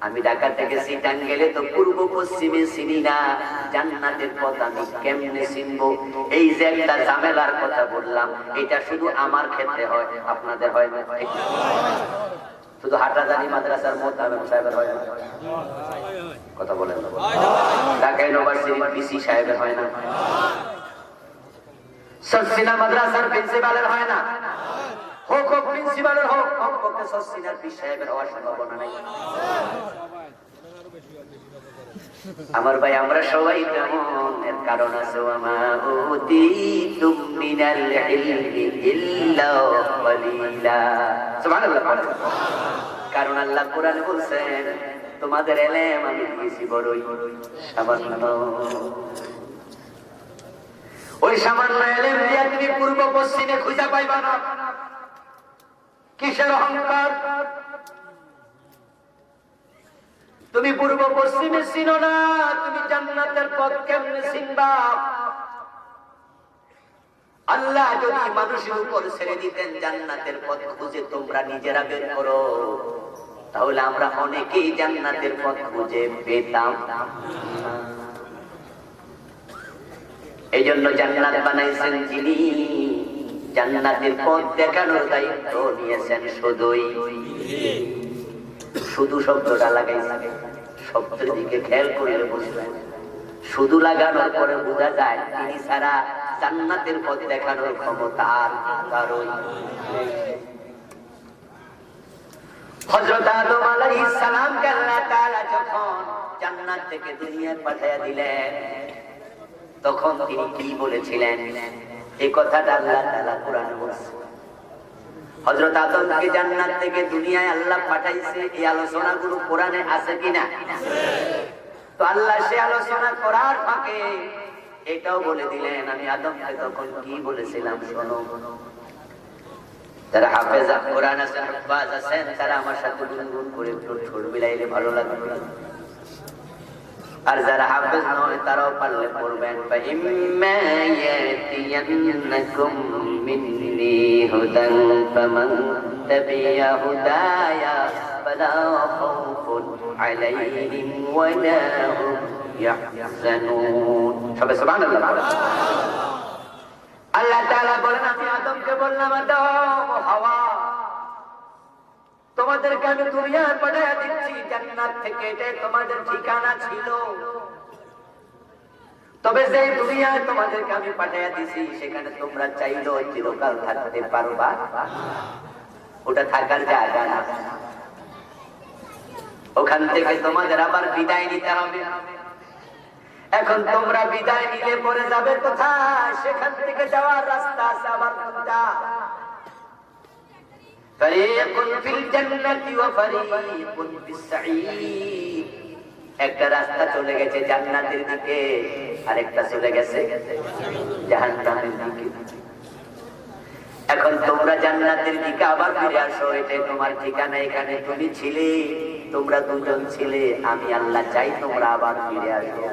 আমি ঢাকা থেকে সিটাং গেলে তো পূর্ব পশ্চিমে চিনি না, জান্নাতের পথ আমি কেমনে চিনবো? এই যে একটা ঝামেলার কথা বললাম, এটা শুধু আমার ক্ষেত্রে হয়, আপনাদের হয় না? শুধু হাটাজারি মাদ্রাসার মোতাবেক সাহেবের হয় না? কথা বলেন না? ঢাকা ইউনিভার্সিটির পিসি সাহেবের হয় না? সরসিনা মাদ্রাসার প্রিন্সিপালের হয় না? হোক হোক প্রিন্সিপালের হোক, কমপক্ষে সরসিনার পিস সাহেবের হওয়ার সম্ভাবনা নাই। আমার ভাই, আমরা সবাই তেমন, এর কারণ আছে ওয়ামা উতিতুম মিনাল ইলমি ইল্লা ক্বালিলা। সুবহানাল্লাহ। কারণ আল্লাহ কোরআনে বলছেন, তোমাদের ইলম আমি দিয়েছি বড়ই সামান্য। ওই সামান্য ইলম দিয়ে তুমি পূর্ব পশ্চিমে খুঁজে পাইবা না। কিসের অহংকার? তুমি পূর্ব পশ্চিমে চিনো না, তুমি জান্নাতের পথ কেমনে চিনবা? আল্লাহ যদি মানুষের উপর ছেড়ে দিতেন জান্নাতের পথ খুঁজে তোমরা নিজেরা বের করো, তাহলে আমরা অনেকেই জান্নাতের পথ খুঁজে পেতাম। এই জন্য জান্নাত বানাইছেন যিনি, জান্নাতের পথ দেখানোর দায়িত্ব নিয়েছেন শুধুই। শুধু শব্দটা লাগাইছেন, শব্দের দিকে খেয়াল করে বসবেন। শুধু লাগানোর পরে বোঝা যায় তিনি ছাড়া জান্নাতের পথ দেখানোর ক্ষমতা আর কারোই নেই। হযরত আদম আলাইহিস সালামকে আল্লাহ তাআলা যখন জান্নাত থেকে দুনিয়ায় পাঠিয়ে দিলেন, তখন তিনি কি বলেছিলেন? এই কথাটা আল্লাহ তাআলা কোরআনে বলেছেন। হযরত আদমকে জান্নাত থেকে দুনিয়ায় আল্লাহ পাঠাইছে, এই আলোচনাগুলো কোরআনে আছে কিনা? তো আল্লাহ সে আলোচনা করার ফাঁকে এটাও বলে দিলেন, আমি আদমকে তখন কি বলেছিলাম শোনো। যারা হাফেজ কোরআন আছেন, হুফাজ আছেন, তারা আমার সাথে গুনগুন করে একটু ঠোঁট মিলাইলে ভালো লাগবে। আর যারা হাফেজ নয় তারাও পারলে পড়বেন। ফাইম্মা ইয়াতিয়ান্নাকুম মিন্নি হুদান ফামান তাবিয়া হুদায়া ফালা খাউফুন আলাইহিম ওয়ালা হুম ইয়াহজানুন। সবাই সুবহানাল্লাহ। আল্লাহ তাআলা বলেন, আমি আদমকে বললাম, আদম ও হাওয়া, তোমাদেরকে আমি দুনিয়ায় পাঠিয়ে দিচ্ছি জান্নাত থেকে, এটা তোমাদের ঠিকানা ছিল। তবে যে দুনিয়ায় তোমাদেরকে আমি পাঠিয়ে দিছি, সেখানে তোমরা চাইলেও চিরকাল থাকতে পারবা? ওটা থাকার জায়গা না। ওখান থেকে তোমাদের আবার বিদায় নিতে হবে। এখন তোমরা বিদায় নিলে পরে যাবে কোথায়? সেখান থেকে যাওয়ার রাস্তা আছে আবার দুটা। ফারিকুন ফিল জান্নাতি ওয়া ফারিকুন ফিস সাঈদ। একটা রাস্তা চলে গেছে জান্নাতের দিকে, আরেকটা চলে গেছে জাহান্নামের দিকে। এখন তোমরা জান্নাতের দিকে আবার ফিরে আসো, এটাই তোমার ঠিকানা। এখানে তুমি ছিলে, তোমরা দুজন ছিলে, আমি আল্লাহ চাই তোমরা আবার ফিরে আসো।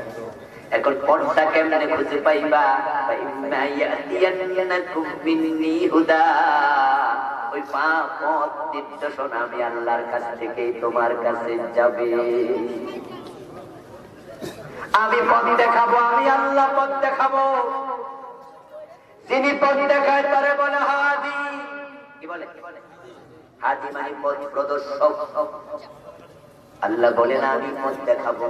এখন পথটা কেমনে খুঁজে পাইবা? ফাইম্মা ইয়াতিয়ান্নাকুম মিন্নি হুদা। ওই পথ নির্দেশন আমি আল্লাহর কাছ থেকে তোমার কাছে যাবে। আমি পথ দেখাবো, আমি আল্লাহ পথ দেখাবো। যিনি পথ দেখায় তারে বলে হাদি। কি বলে? হাদি মানে পথ প্রদর্শক। আল্লাহ বলেন আমি পথ দেখাবো।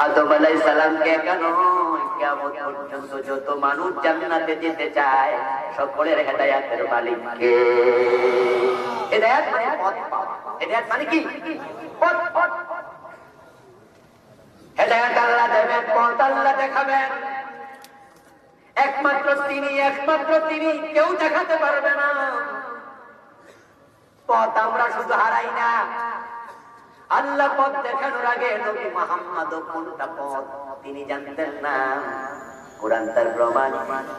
আদম আলাইহিস সালামকে একা নয়, কিয়ামত পর্যন্ত যত মানুষ জান্নাতে যেতে চায় সকলের হেদায়েতের মালিক কে? হেদায়েত মানে পথ পাওয়া। হেদায়েত মানে কি? পথ। হেদায়েত আল্লাহ দেবেন, পথ আল্লাহ দেখাবেন। একমাত্র তিনি, কেউ দেখাতে পারবে না। পথ আমরা শুধু হারাই না, আল্লাহ পথ দেখানোর আগে নবী মুহাম্মদ কোনটা পথ তিনি জানতেন না। কোরআন তার প্রমাণ,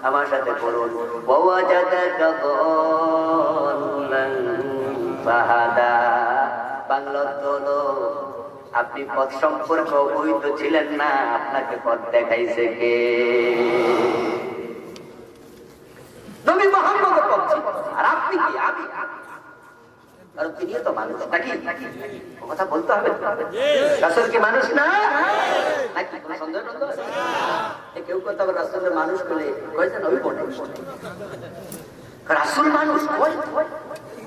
আমার সাথে পড়ুন। ওয়াজাদাকা যাল্লান ফাহাদা। বাংলা হলো আপনি পথ সম্পর্কে অবহিত ছিলেন না, আপনাকে পথ দেখাইছে কে? নবী মুহাম্মদ পথ ছিল, আর আপনি কি? আমি কারণ তিনিও তো মানুষ নাকি, কথা বলতে হবে। রাসূল কি মানুষ না নাকি? কোনো সন্দেহ আছে? কেউ কথা বলে রাসূলের মানুষ বলে কয়জন ওই বলে রাসূল মানুষ কয়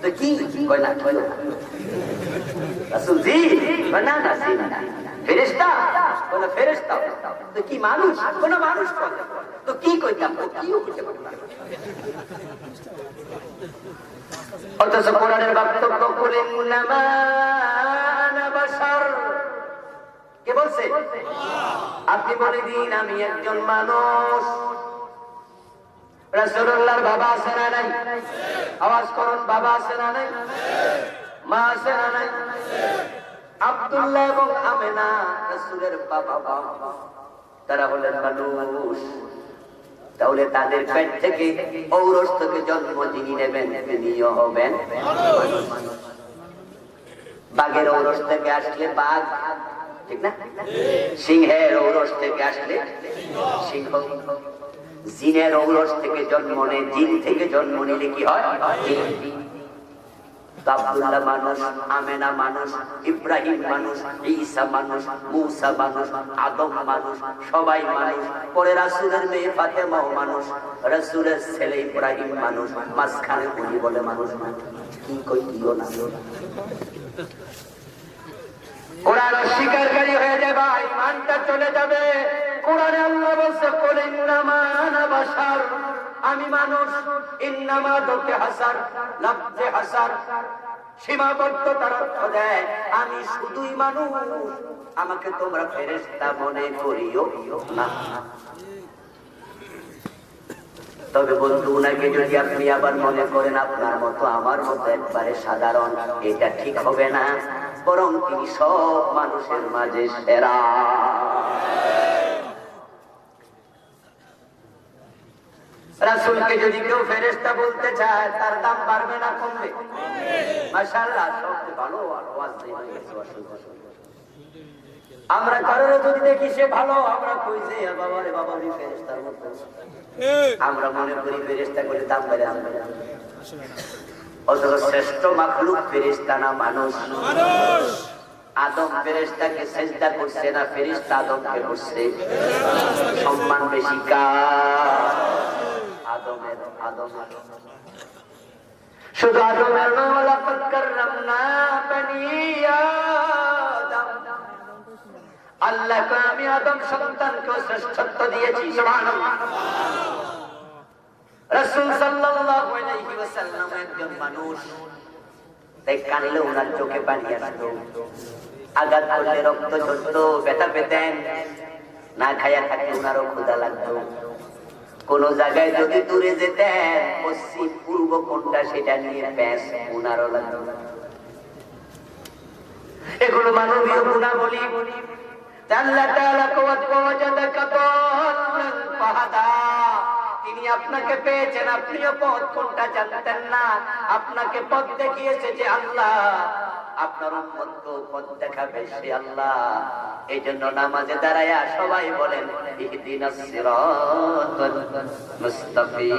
তো কি কয় না, কয় না রাসূল জি না না জি না ফেরেশতা বলে ফেরেশতা তো কি মানুষ, কোন মানুষ কয় তো কি কইতাম তো কিও কইতে পারতাম। অথচ কোরআনের বক্তব্য কুলিন নামা আনা বাশার, কে বলছে? আপনি বলে দিন আমি একজন মানুষ। রাসূলুল্লাহর বাবা আছে না নাই? আওয়াজ করুন, বাবা আছে না নাই? মা আছে না নাই? আব্দুল্লাহ এবং আমেনা রাসূলের বাবা, তারা হলেন মানুষ। তাহলে তাদের পেট থেকে ঔরস থেকে জন্ম যিনি নেবেন তিনিও হবেন মানুষ। বাঘের ঔরস থেকে আসলে বাঘ, ঠিক না? সিংহের ঔরস থেকে আসলে সিংহ। জিনের ঔরস থেকে জন্ম নেয়, জিন থেকে জন্ম নিলে কি হয়? আব্দুল্লাহ মানুষ, আমেনা মানুষ, ইব্রাহিম মানুষ, ঈসা মানুষ, মূসা মানুষ, আদম মানুষ, সবাই মানুষ। পরে রাসূলের মেয়ে ফাতেমাও মানুষ, রাসূলের ছেলে ইব্রাহিম মানুষ, মাঝখানে উনি বলে মানুষ না। কি কইও না, কোরআন অস্বীকারী হয়ে যাবে, ঈমানটা চলে যাবে। কোরআনে আল্লাহ বলছে কুল ইন্নামা আনা বাশার, আমি মানুষ। ইন্নামা দতে হাসার, লাফজে হাসার সীমাবদ্ধতার অর্থ দেয় আমি শুধুই মানুষ, আমাকে তোমরা ফেরেশতা মনে করিও না। তবে বন্ধু, উনাকে যদি আপনি আবার মনে করেন আপনার মতো আমার মতো একবারে সাধারণ, এটা ঠিক হবে না। বরং তিনি সব মানুষের মাঝে সেরা। রাসূলকে যদি কেউ ফেরেশতা বলতে চায় তার দাম বাড়বে না কমবে? মাশাআল্লাহ, সবচেয়ে ভালো আওয়াজ আমরা কারোর যদি দেখি সে ভালো, আমরা কই যে বাবা রে বাবা রে ফেরেশতার মতো, আমরা মনে করি ফেরেশতা করে দাম বেড়ে আসবে। অথচ শ্রেষ্ঠ মাখলুক ফেরেশতা না মানুষ? আদম ফেরেশতাকে সিজদা করছে না, ফেরেশতা আদমকে করছে। সম্মান বেশি কার? আদমের। শুধু আদমের নাম লাকাদ কাররামনা বনি আদম। আল্লাহকে আমি আদম সন্তানকে শ্রেষ্ঠত্ব দিয়েছি। সুবহানাল্লাহ। রাসূল সাল্লাল্লাহু আলাইহি ওয়াসাল্লাম একজন মানুষ, তাই কানলে ওনার চোখে পানি আসতো, আঘাত করলে রক্ত ঝরতো, ব্যথা পেতেন, না খায়া থাকলে ওনারও ক্ষুধা লাগতো। কোন জায়গায় যদি দূরে যেতেন, পশ্চিম পূর্ব কোনটা সেটা নিয়ে প্যাঁচ ওনারও লাগতো। এগুলো মানবীয় গুণাবলী। আল্লাহ তাআলা ওয়াজাদাকা দাল্লান ফাহাদা, তিনি আপনাকে পেয়েছেন, আপনিও পথ কোনটা জানতেন না, আপনাকে পথ দেখিয়েছে যে আল্লাহ, আপনার উম্মতকে পথ দেখাবে সে আল্লাহ। এইজন্য নামাজে দাঁড়ায়া সবাই বলেন ইহদিনাস সিরাতাল মুস্তাকিম,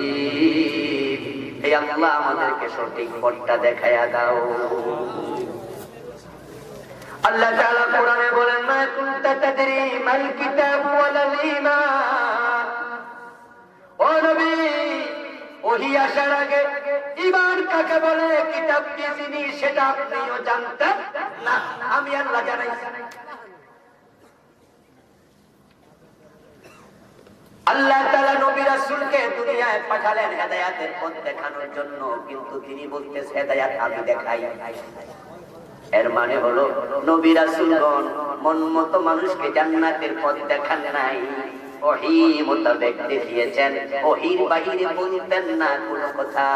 হে আল্লাহ আমাদেরকে সঠিক পথটা দেখায়া দাও। আল্লাহ তাআলা কোরআনে বলেন মা কুনতা তাদরি মাল কিতাব ওয়ালাল ঈমান, ও নবী ওহী আসার আগে ঈমান কাকে বলে, কিতাব কি জিনিস সেটা আপনিও জানতেন না, আমি আল্লাহ জানাইছি। আল্লাহ তাআলা নবী রাসূলকে দুনিয়ায় পাঠালেন হেদায়েতের পথ দেখানোর জন্য, কিন্তু তিনি বলতেছেন হেদায়েত আমি দেখাই। এর মানে হলো নবী রাসূলগণ মন মতো মানুষকে জান্নাতের পথ দেখান নাই, ওহী মোতাবেক দেখিয়েছেন। ওহীর বাহিরে বলতেন না কোনো কথা,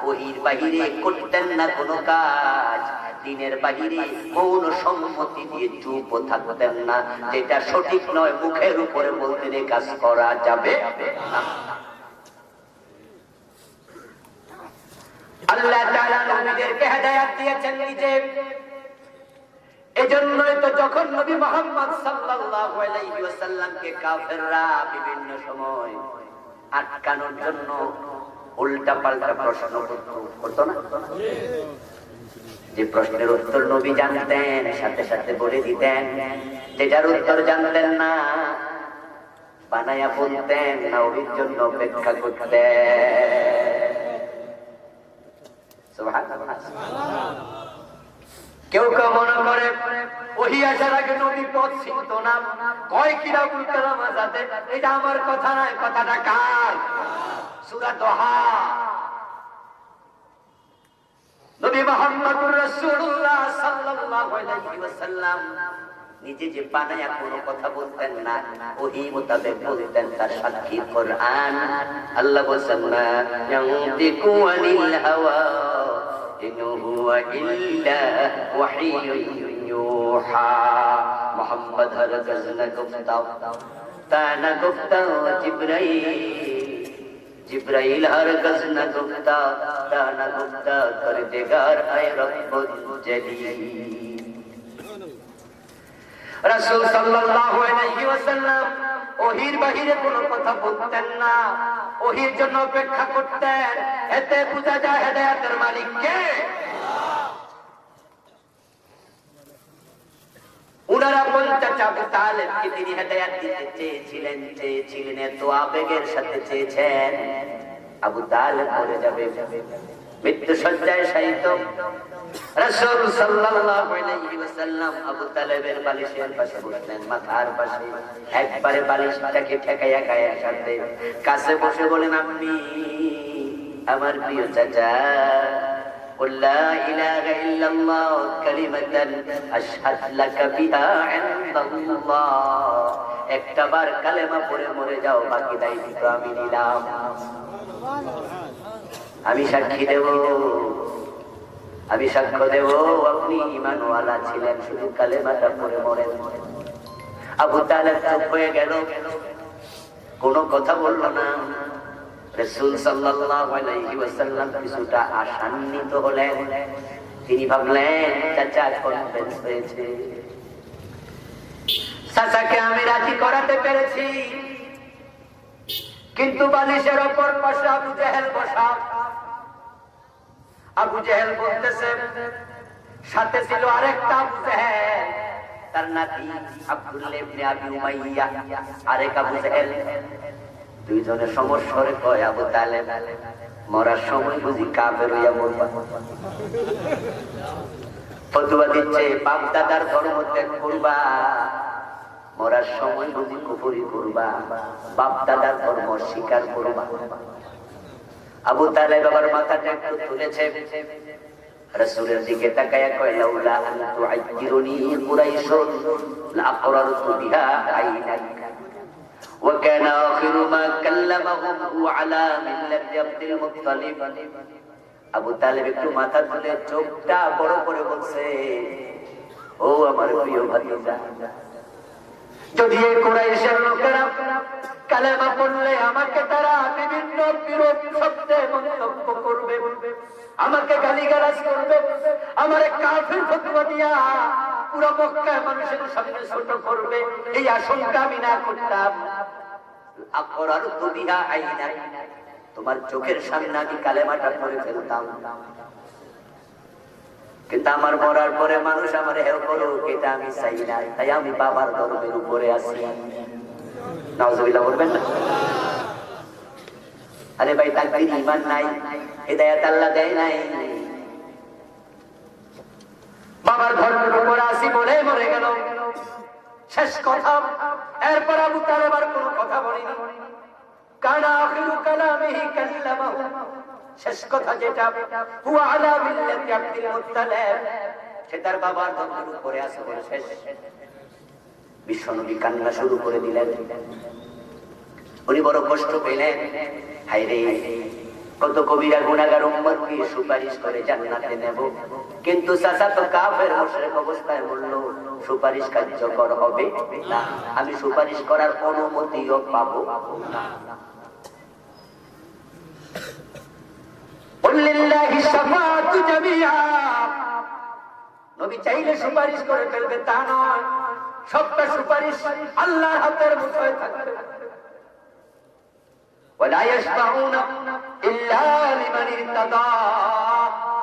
ওহীর বাহিরে করতেন না কোনো কাজ, দিনের বাহিরে মৌন সম্মতি দিয়ে চুপ থাকতেন না। যেটা সঠিক নয় মুখের উপরে বলতে কাজ করা যাবে না। আল্লাহ তাআলা নবীদেরকে হেদায়েত দিয়েছেন নিজে। এজন্যই তো যখন নবী মুহাম্মদ সাল্লাল্লাহু আলাইহি ওয়াসাল্লামকে কাফেররা বিভিন্ন সময় আটকানোর জন্য উল্টা পাল্টা প্রশ্ন করতো না? যে প্রশ্নের উত্তর নবী জানতেন সাথে সাথে বলে দিতেন, যেটার উত্তর জানতেন না বানায়া বলতেন, নবীর জন্য অপেক্ষা করতেন। সুবহানাল্লাহ। কেউ কেউ মনে করে ওহী আসার আগে নবী পথ চিনত না, কয় কিরা আবুল কালাম আজাদে, এটা আমার কথা নয়, কথাটা কার? সূরা দোহা। নবী মুহাম্মদুর রাসূলুল্লাহ সাল্লাল্লাহু আলাইহি ওয়াসাল্লাম নিজে যে বানায়া কোনো কথা বলতেন না, ওহী মোতাবেক বলতেন, তার সাক্ষী কোরআন। আল্লাহ বলেন না ইয়ানতিকু আনিল হাওয়া ইন হুয়া ইল্লা ওয়াহিয়ুন ইউহা। মুহাম্মদ হরগজ না গুফতা তা না গুফতা जिब्राइल हरगज न गुफ्ता ता न गुफ्ता कर देगार आए रब्बुल जलील। রাসূল সাল্লাল্লাহু আলাইহি ওয়াসাল্লাম ওহীর বাহিরে কোনো কথা বলতেন না, ওহীর জন্য অপেক্ষা করতেন। এতে বোঝা যায় হেদায়েতের মালিক কে? উনারা বলতে চাবে তালেবকে তিনি হেদায়েত দিতে চেয়েছিলেন এত আবেগের সাথে চেয়েছেন, আবু তালেব মরে যাবে, মৃত্যু শয্যায় শায়িত। রাসূল সাল্লাল্লাহু আলাইহি ওয়াসাল্লাম আবু তালেবের বালিশের পাশে বসলেন, মাথার পাশে একবারে বালিশটাকে ঠেকাইয়া গায়ের সাথে কাছে বসে বলেন, আপনি আমার প্রিয় চাচা, قل لا إله إلا الله كلمة أشهد لك بها عند الله। একটাবার কালেমা পড়ে মরে যাও, বাকি দায়িত্ব আমি নিলাম। আমি সাক্ষী দেব, আমি সাক্ষ্য দেব আপনি ঈমানওয়ালা ছিলেন, শুধু কালেমাটা পড়ে মরেন। আবু তালেব চুপ হয়ে গেল, কোনো কথা বলল না। রাসূল সাল্লাল্লাহু আলাইহি ওয়াসাল্লাম কিছুটা আশান্বিত হলেন। তিনি ভাবলেন চাচা কনফিডেন্স হয়েছে, চাচাকে আমি রাজি করাতে পেরেছি, কিন্তু বালিশের অপর পাশে আবু জেহেল বসা। আবু জেহেল বলতেছে, সাথে ছিল আরেকটা আবু জেহেল, তার নাতি আব্দুল্লাহ ইবনে আবি উমাইয়া, আরেক আবু জেহেল। দুইজনে সমস্বরে কয়, আবু তালেব মরার সময় বুঝি কাফের হইয়া মরবা? ফতোয়া দিচ্ছে বাপ দাদার ধর্ম ত্যাগ করবা, মরার সময় বুঝি কুফরি করবা, বাপ দাদার ধর্ম স্বীকার করবা। আবু তালেব আবার মাথাটা একটু তুলেছে, রাসূলের দিকে তাকায়া কয়, লাউলা আন তুআজ্জিরুনি কুরাইশুন লাআকরারতু বিহা আইনাক। وكان آخر ما كلمهم هو على ملة عبد المطلب। আবু তালেব একটু মাথা তুলে চোখটা বড় করে বলছে, ও আমার প্রিয় ভাতিজা, যদি এই কুরাইশের লোকেরা কালেমা পড়লে আমাকে তারা বিভিন্ন বিরোধ শব্দে মন্তব্য করবে, আমাকে গালিগালাজ করবে, আমার কাফির ফতোয়া দিয়া পুরো মক্কার মানুষের সামনে ছোট করবে, এই আশঙ্কা আমি না করতাম। আকরারতু বিহা আইনাক, তোমার চোখের সামনে আমি কালেমাটা পড়ে ফেলতাম, কিন্তু আমার মরার পরে মানুষ আমার হেয় করুক এটা আমি চাই না, তাই আমি বাবার ধর্মের উপরে আছি। নাউজুবিল্লাহ বলবেন না? আরে ভাই, তাকবীর ঈমান নাই, হিদায়াত আল্লাহ দেয় নাই, বাবার ধর্মের উপরে আছি বলে মরে গেল, শেষ কথা। এরপর আবু তালেব আর কোনো কথা বলেনি। কানা আখিরু কালামিহি কাল্লামাহু, শেষ কথা যেটা, হুয়া আলা মিল্লাতি আব্দুল মুত্তালিব, সে তার বাবার ধর্মের উপরে আছে বলে শেষ। বিশ্বনবী কান্না শুরু করে দিলেন, উনি বড় কষ্ট পেলেন। হায়রে, কত কবিরা গুনাহগার উম্মতকে সুপারিশ করে জান্নাতে নেব, কিন্তু চাচা তো কাফের মুশরিক অবস্থায় বলল সুপারিশ কার্যকর হবে না, আমি সুপারিশ করার অনুমতিও পাবো না। লিল্লাহি শাফাআতু জামিআ, নবী চাইলে সুপারিশ করে ফেলবে তা নয়, সবটা সুপারিশ আল্লাহর হাতের মুঠোয় থাকবে। ওয়ালা ইয়াশফাউনা ইল্লা লিমান ইরতাদা,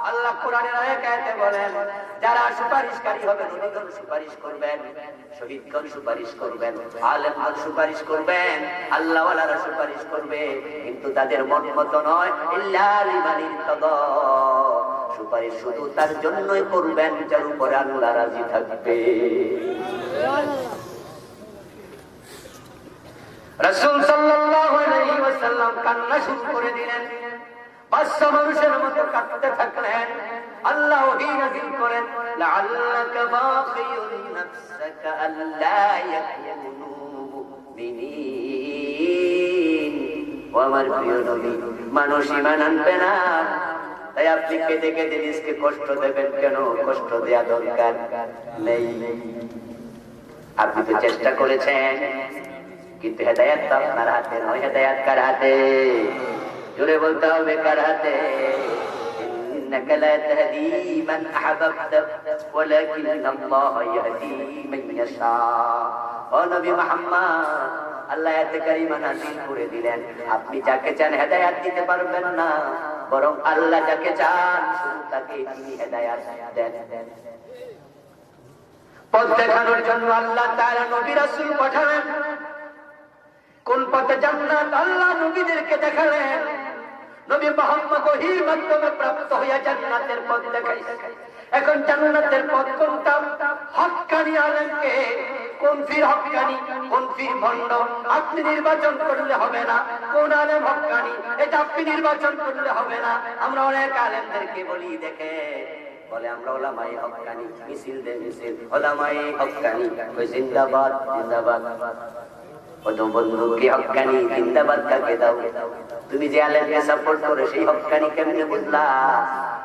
আল্লাহ কোরআনের আয়াতে বলেন, যারা সুপারিশকারী হবে নবীগণ সুপারিশ করবেন, শহীদগণ সুপারিশ করবেন, আলেমগণ সুপারিশ করবেন, আল্লাহওয়ালারা সুপারিশ করবে, কিন্তু তাদের মন মতো নয়। ইল্লা লিমান ইরতাদা, সুপারিশ শুধু তার জন্যই করবেন যার উপরে আল্লাহ রাজি থাকবে। রাসূল সাল্লাল্লাহু আলাইহি ওয়াসাল্লাম কান্না শুরু করে দিলেন, বাচ্চা মানুষের মতো কাঁদতে থাকলেন। আল্লাহ ওহী নাযিল করেন, লাআল্লাকা বাখিউন নাফসাকা আল্লা ইয়াকুনু মুমিনিন। ও আমার প্রিয় নবী, মানুষ ঈমান আনবে না, তাই আপনি কেঁদে কেঁদে নিজকে কষ্ট দেবেন কেন? কষ্ট দেয়া দরকার নেই। আপনি তো চেষ্টা করেছেন, কিন্তু হেদায়েত তো আপনার হাতে নয়। হেদায়েত কার হাতে? জোরে বলতে হবে, কার হাতে? ইন্নাকা লা তাহদি মান আহবাবতা ওয়ালাকিন্নাল্লাহা ইয়াহদি মান ইয়াশা। ও নবী মুহাম্মদ, আল্লাহ আয়াতে কারিমা নাযিল করে দিলেন, আপনি যাকে চান হেদায়েত দিতে পারবেন না, বরং আল্লাহ যাকে চান শুধু তাকে তিনি হেদায়েত দেন। পথ দেখানোর জন্য আল্লাহ তাআলা নবী রাসূল পাঠালেন। কোন পথে জান্নাত আল্লাহ নবীদেরকে দেখালেন। নবী মুহাম্মদ ওহীর মাধ্যমে প্রাপ্ত হইয়া জান্নাতের পথ দেখাইলেন। এখন জান্নাতের পথ কোনটা? হক্কানি আলেমকে। কোন ফির হক্কানি, কোন ফির ভণ্ড আপনি নির্বাচন করলে হবে না। কোন আলেম হক্কানি এটা আপনি নির্বাচন করলে হবে না। আমরা অনেক আলেমদেরকে বলি, দেখে বলে আমরা ওলামায়ে হক্কানি, মিছিল দে মিছিল, ওলামায়ে হক্কানি, ওই জিন্দাবাদ জিন্দাবাদ। বন্ধুকে হক্কানি জিন্দাবাদ কাকে দাও? তুমি যে আলেমকে সাপোর্ট করে সেই হক্কানি কেমনে বুঝলা?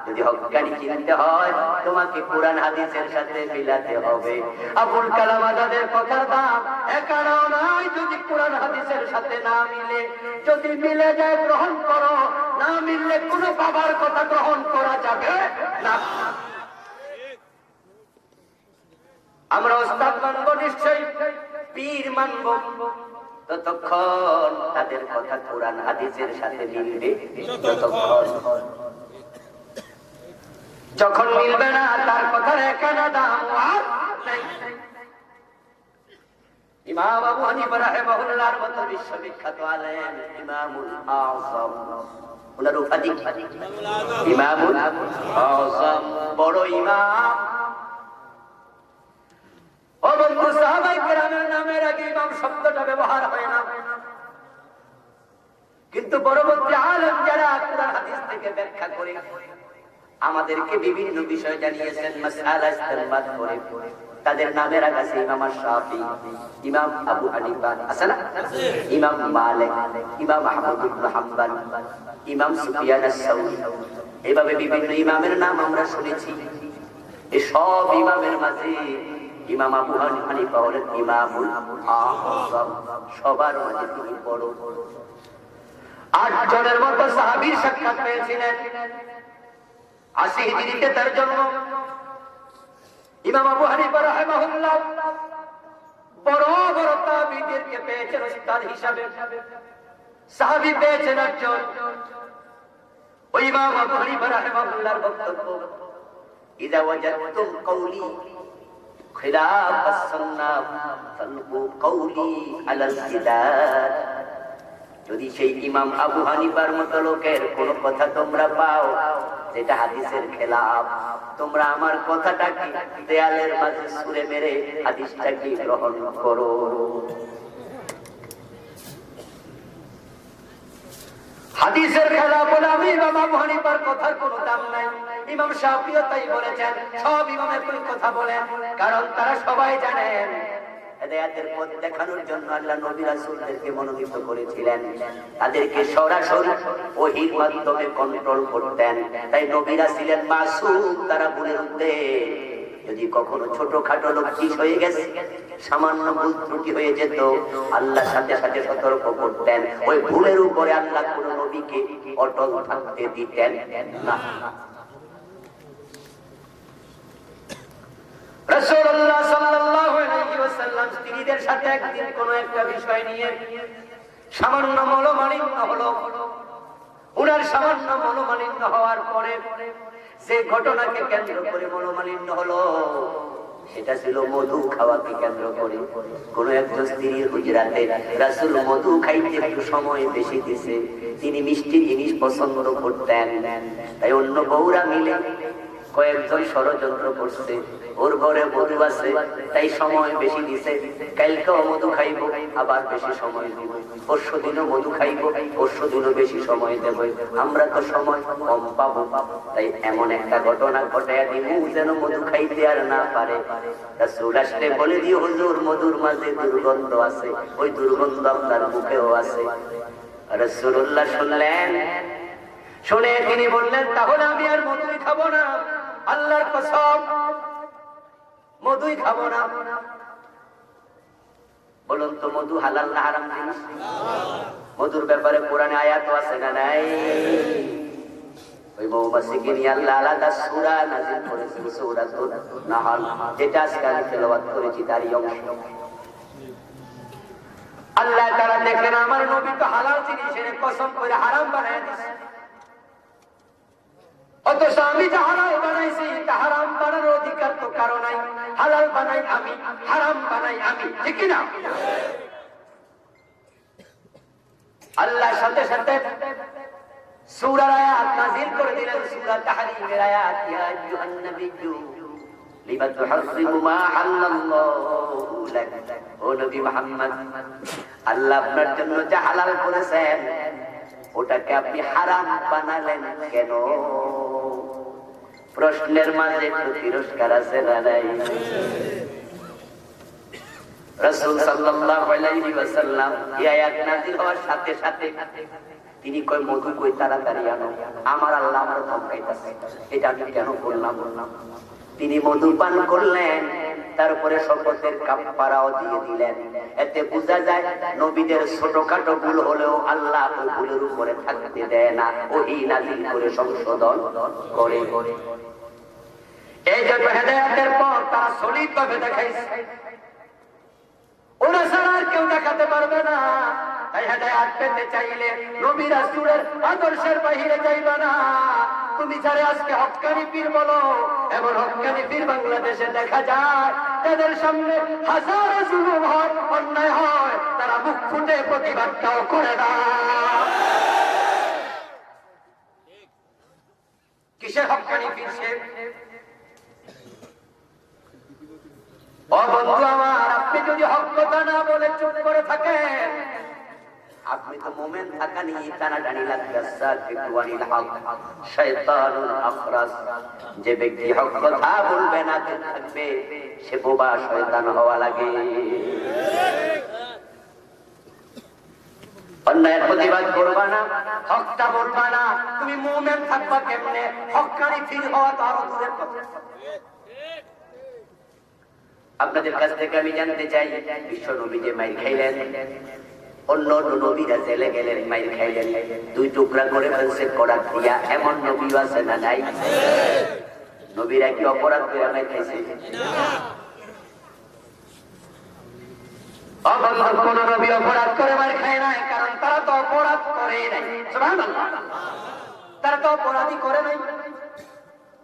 যদি হক্কানি চিনতে হয় তোমাকে কোরআন হাদিসের সাথে মিলাতে হবে। আবুল কালাম আজাদের কথার দাম একারাও নাই যদি কোরআন হাদিসের সাথে না মিলে। যদি মিলে যায় গ্রহণ করো, না মিললে কোনো বাবার কথা গ্রহণ করা যাবে না। আমরা ওস্তাদ মানব নিশ্চয়ই, পীর মানব, ততক্ষণ তাদের কথা কোরআন হাদিসের সাথে মিলবে। যখন মিলবে না তার কথার একানা দাম আর নাই। ইমাম আবু হানিফা রাহিমাহুল্লাহর মতো বিশ্ববিখ্যাত আলেম, ইমামুল আযম, ওনার উপাধি ইমামুল আযম, বড় ইমাম। ও বন্ধু, সাহাবায়ে কেরামের নামের আগে ইমাম শব্দটা ব্যবহার হয় না, কিন্তু পরবর্তী আলেম যারা কোরআন হাদিস থেকে ব্যাখ্যা করে আমাদেরকে বিভিন্ন বিষয় জানিয়েছেন, মাসআলা ইস্তেমবাদ করে, তাদের নামের আগে আছে ইমাম শাফি, ইমাম আবু হানিফা, আছে না? ইমাম মালিক, ইমাম আহমদ ইবনে হাম্বল, ইমাম সুফিয়ান আস-সাউরি। এভাবে বিভিন্ন ইমামের নাম আমরা শুনেছি। এই সব ইমামের মাঝে ইমাম আবু হানিফা হলেন ইমামুল আযম, সবার মাঝে তিনি বড়। 8 জনের মতো সাহাবীর সাক্ষাৎ পেয়েছিলেন। 80 হিজরিতে তার জন্ম। ইমাম আবু হানিফা রাহিমাহুল্লাহ বড় বড় তাবিঈদেরকে পেয়েছেন উস্তাদ হিসাবে। সাহাবী পেয়েছেন 8 জন। ওই ইমাম আবু হানিফা রাহিমাহুল্লাহর বক্তব্য, ইযা ওয়াজাদতুম কওলি খিলাফ আস-সুন্নাহ ফালকু কওলি আলাল হিদায়াত। যদি সেই ইমাম আবু হানিফার মতো লোকের কোন কথা তোমরা পাও যেটা হাদিসের খেলাফ, তোমরা আমার কথাটাকে দেয়ালের মাঝে ছুঁড়ে মেরে হাদিসটাকে গ্রহণ করো। হাদিসের খেলাফ বলে আমি ইমাম আবু হানিফার কথার কোনো দাম নাই। ইমাম শাফিঈও তাই বলেছেন। সব ইমাম একই কথা বলেন, কারণ তারা সবাই জানেন হেদায়েতের পথ দেখানোর জন্য আল্লাহ নবী রাসূলদেরকে মনোনীত করেছিলেন। তাদেরকে সরাসরি ওহীর মাধ্যমে কন্ট্রোল করতেন। তাই নবীরা ছিলেন মাসুম, তারা ভুলের ঊর্ধ্বে। যদি কখনো ছোটখাটো লোক ঠিক হয়ে গেছে, সামান্য ভুল ত্রুটি হয়ে যেত, আল্লাহ সাথে সাথে সতর্ক করতেন। ওই ভুলের উপরে আল্লাহ কোন নবীকে অটল থাকতে দিতেন না। রাসূলুল্লাহ সাল্লাল্লাহু আলাইহি ওয়াসাল্লাম স্ত্রীদের সাথে একদিন কোন একটা বিষয় নিয়ে সামান্য মনোমালিন্য হলো। উনার সামান্য মনোমালিন্য হওয়ার পরে যে ঘটনাকে কেন্দ্র করে মনোমালিন্য হলো সেটা ছিল মধু খাওয়াকে কেন্দ্র করে। কোন একজন স্ত্রীর হুজরাতে রাসূল মধু খাইতে একটু সময় বেশি দিছে, তিনি মিষ্টি জিনিস পছন্দ করতেন। তাই অন্য বউরা মিলে কয়েকজন ষড়যন্ত্র করছে, ওর ঘরে মধু আছে তাই সময় বেশি দিছে, কালকেও মধু খাইব আবার বেশি সময় দিব, পরশু দিনও মধু খাইব পরশু দিনও বেশি সময় দেব, আমরা তো সময় কম পাবো, তাই এমন একটা ঘটনা ঘটাইয়া দিব যেন মধু খাইতে আর না পারে। রাসূল আসলে বলে দিও, হুজুর মধুর মাঝে দুর্গন্ধ আছে, ওই দুর্গন্ধ আপনার মুখেও আছে। রাসূলুল্লাহ শুনলেন, শুনে তিনি বললেন, তাহলে আমি আর মধুই খাবো না, আল্লাহর কসম মধুই খাবো না। বলুন তো মধু হালাল না হারাম জিনিস? মধুর ব্যাপারে কোরআনে আয়াত আছে না নাই? ওই মৌমাছিকে নিয়ে আল্লাহ আলাদা সূরা নাযিল করেছেন, সূরাতুন নাহল, যেটা আজকে আমি তেলাওয়াত করেছি তারই অংশ। আল্লাহ তাআলা দেখেন আমার নবী তো হালাল জিনিসের কসম করে হারাম বানায় দিয়েছে, অথচ আমি যা হালাল বানাইছি তা হারাম বানানোর অধিকার তো কারো নাই। হালাল বানাই আমি, হারাম বানাই আমি, ঠিক না? আল্লাহ সাথে সাথে সূরার আয়াত নাযিল করে দিলেন, সূরা তাহরীমের আয়াত, ইয়া আইয়ুহান নাবিয়্যু লিমা তুহাররিমু মা হাল্লাল্লাহু লাক। ও নবী মুহাম্মদ, আল্লাহ আপনার জন্য যা হালাল করেছেন ওটাকে আপনি হারাম বানালেন কেন? প্রশ্নের মাঝে একটু তিরস্কার আছে না নাই? রাসূল সাল্লাল্লাহু আলাইহি ওয়াসাল্লাম এই আয়াত নাযিল হওয়ার সাথে সাথে তিনি কই মধু কই তাড়াতাড়ি আনো, আমার আল্লাহ আমার ধমকাইতেছে, এটা আমি কেন করলাম? তিনি মধু পান করলেন, তারপরে শপথের কাফারাও দিয়ে দিলেন। এতে বোঝা যায় নবীদের ছোটখাটো ভুল হলেও আল্লাহ ওই ভুলের উপরে থাকতে দেয় না, ওহী নাযিল করে সংশোধন করে। এই যে হেদায়েতের পথ তারা সলিডভাবে দেখাইছে, ওরা ছাড়া আর কেউ দেখাতে পারবে না। তাই হেদায়েত পেতে চাইলে নবী রাসূলের আদর্শের বাহিরে যাইবা না। তুমি যারা আজকে হক্কানি পীর বলো, এমন হক্কানি পীর বাংলাদেশে দেখা যায়, তাদের সামনে হাজারো জুলুম হয়, অন্যায় হয়, তারা মুখ ফুটে প্রতিবাদটাও করে না। কিসের হক্কানি পীর সে? ও বন্ধু আমার, আপনি যদি হক কথা না বলে চুপ করে থাকেন, আপনি তো মুমিন থাকা নিয়ে টানাটানি লাগবে। সাকিতুল হক শয়তানুল আখরাস, যে ব্যক্তি হক কথা বলবে না থাকবে সে বোবা শয়তান হওয়া লাগে। অন্যায়ের প্রতিবাদ করবা না, হকটা বলবা না, তুমি মুমিন থাকবা কেমনে? হক্কানি ফির হওয়া তো আরো দূরের কথা। আপনাদের কাছ থেকে আমি জানতে চাই, বিশ্ব নবী যে মাইর খাইলেন, অন্য নবীরা জেলে গেলেন, মাইর খাইলেন, দুই টুকরা করে ফেলছে করাত দিয়া, এমন নবী আছে না নাই? নবীরা কি অপরাধ করে মাইর খাইছে? কোন নবী অপরাধ করে মাইর খায় নাই, কারণ তারা তো অপরাধ করে নাই। সুবহানাল্লাহ, তারা তো অপরাধী করে নাই,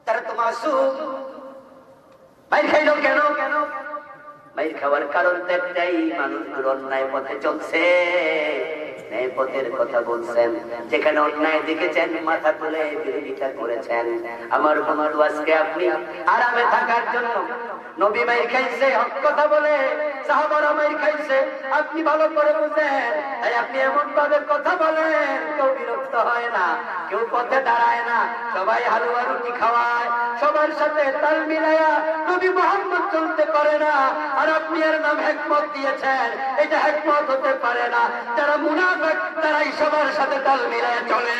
তারা তো মাসুম। মাইর খাইল কেন? মাইর খাওয়ার কারণ একটাই, মানুষগুলো অন্যায় পথে চলছে, ন্যায় পথের কথা বলছেন, যেখানে অন্যায় দেখেছেন মাথা তুলে বিরোধিতা করেছেন। আমার বন্ধু, আজকে আপনি আরামে থাকার জন্য নবী মাইর খাইছে হক কথা বলে, সাহাবারা মাইর খাইছে, আপনি ভালো করে বুঝেন, তাই আপনি এমন ভাবে কথা বলেন কেউ বিরক্ত হয় না, কেউ পথে দাঁড়ায় না, সবাই হালুয়া রুটি খাওয়ায়, সবার সাথে তাল মিলায়া নবী মুহাম্মদ চলতে পারে না, আর আপনি এর নাম হিকমত দিয়েছেন। এটা হিকমত হতে পারে না। যারা মুনাফিক তারাই সবার সাথে তাল মিলায়া চলে।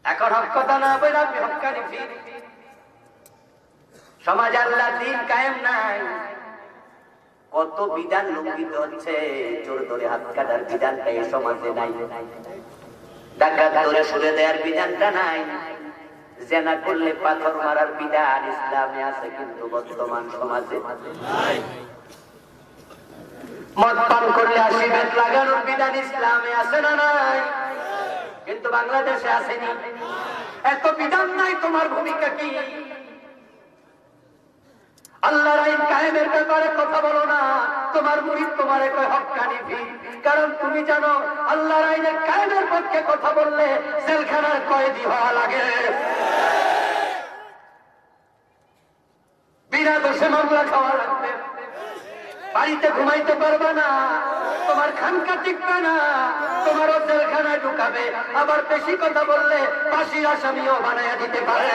এখন হক কথা না বলে আপনি হক্কানি ফির। সমাজ আল্লাহর দ্বীন কায়েম নাই, কত বিধান লঙ্ঘিত হচ্ছে, চোর ধরে হাত কাটার বিধানটা এই সমাজে নাই, ডাকাত ধরে সরে দেওয়ার বিধানটা নাই, জেনা করলে পাথর মারার বিধান ইসলামে আছে, কিন্তু বর্তমান সমাজে নাই। মদ পান করলে 80 বেত লাগানোর বিধান ইসলামে আছে না নাই? কিন্তু বাংলাদেশে আসেনি। এত বিধান নাই, তোমার ভূমিকা কি? আল্লাহর আইন কায়েমের ব্যাপারে কথা বলো না। তোমার মুরিদ তোমারে কয় হক্কানি ফি, কারণ তুমি জানো আল্লাহর আইনের কায়েমের পক্ষে কথা বললে জেলখানার কয়েদি হওয়া লাগে, বিনা দোষে মামলা খাওয়া লাগবে, বাড়িতে ঘুমাইতে পারবে না, তোমার খানকা টিকবে না, তোমারও জেলখানায় ঢুকাবে, আবার বেশি কথা বললে ফাঁসির আসামিও বানাইয়া দিতে পারে।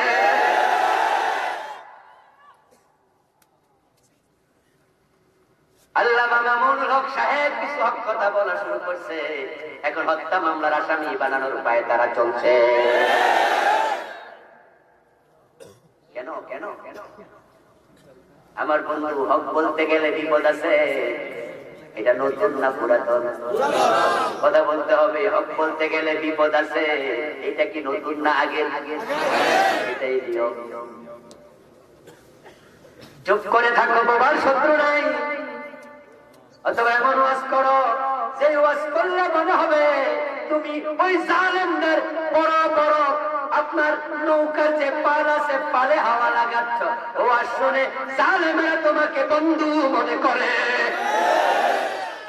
আল্লামা মামুনুল হক সাহেব কিছু হক কথা বলা শুরু করছে, এখন হত্যা মামলার আসামি বানানোর উপায়ে তারা চলছে। কেন কেন কেন? আমার বন্ধু, হক বলতে গেলে বিপদ আছে। এটা নতুন না পুরাতন? কথা বলতে হবে। হক বলতে গেলে বিপদ আছে। এটা কি নতুন না আগের? এটাই নিয়ম। চুপ করে থাকো, বাবার শত্রু নাই। অথবা এমন ওয়াজ করো যে ওয়াজ করলে মনে হবে তুমি ওই জালেমদের বড় বড় আপনার নৌকার যে পাল আছে পালে হাওয়া লাগাচ্ছ। ওয়াজ শুনে জালেমেরা তোমাকে বন্ধু মনে করে।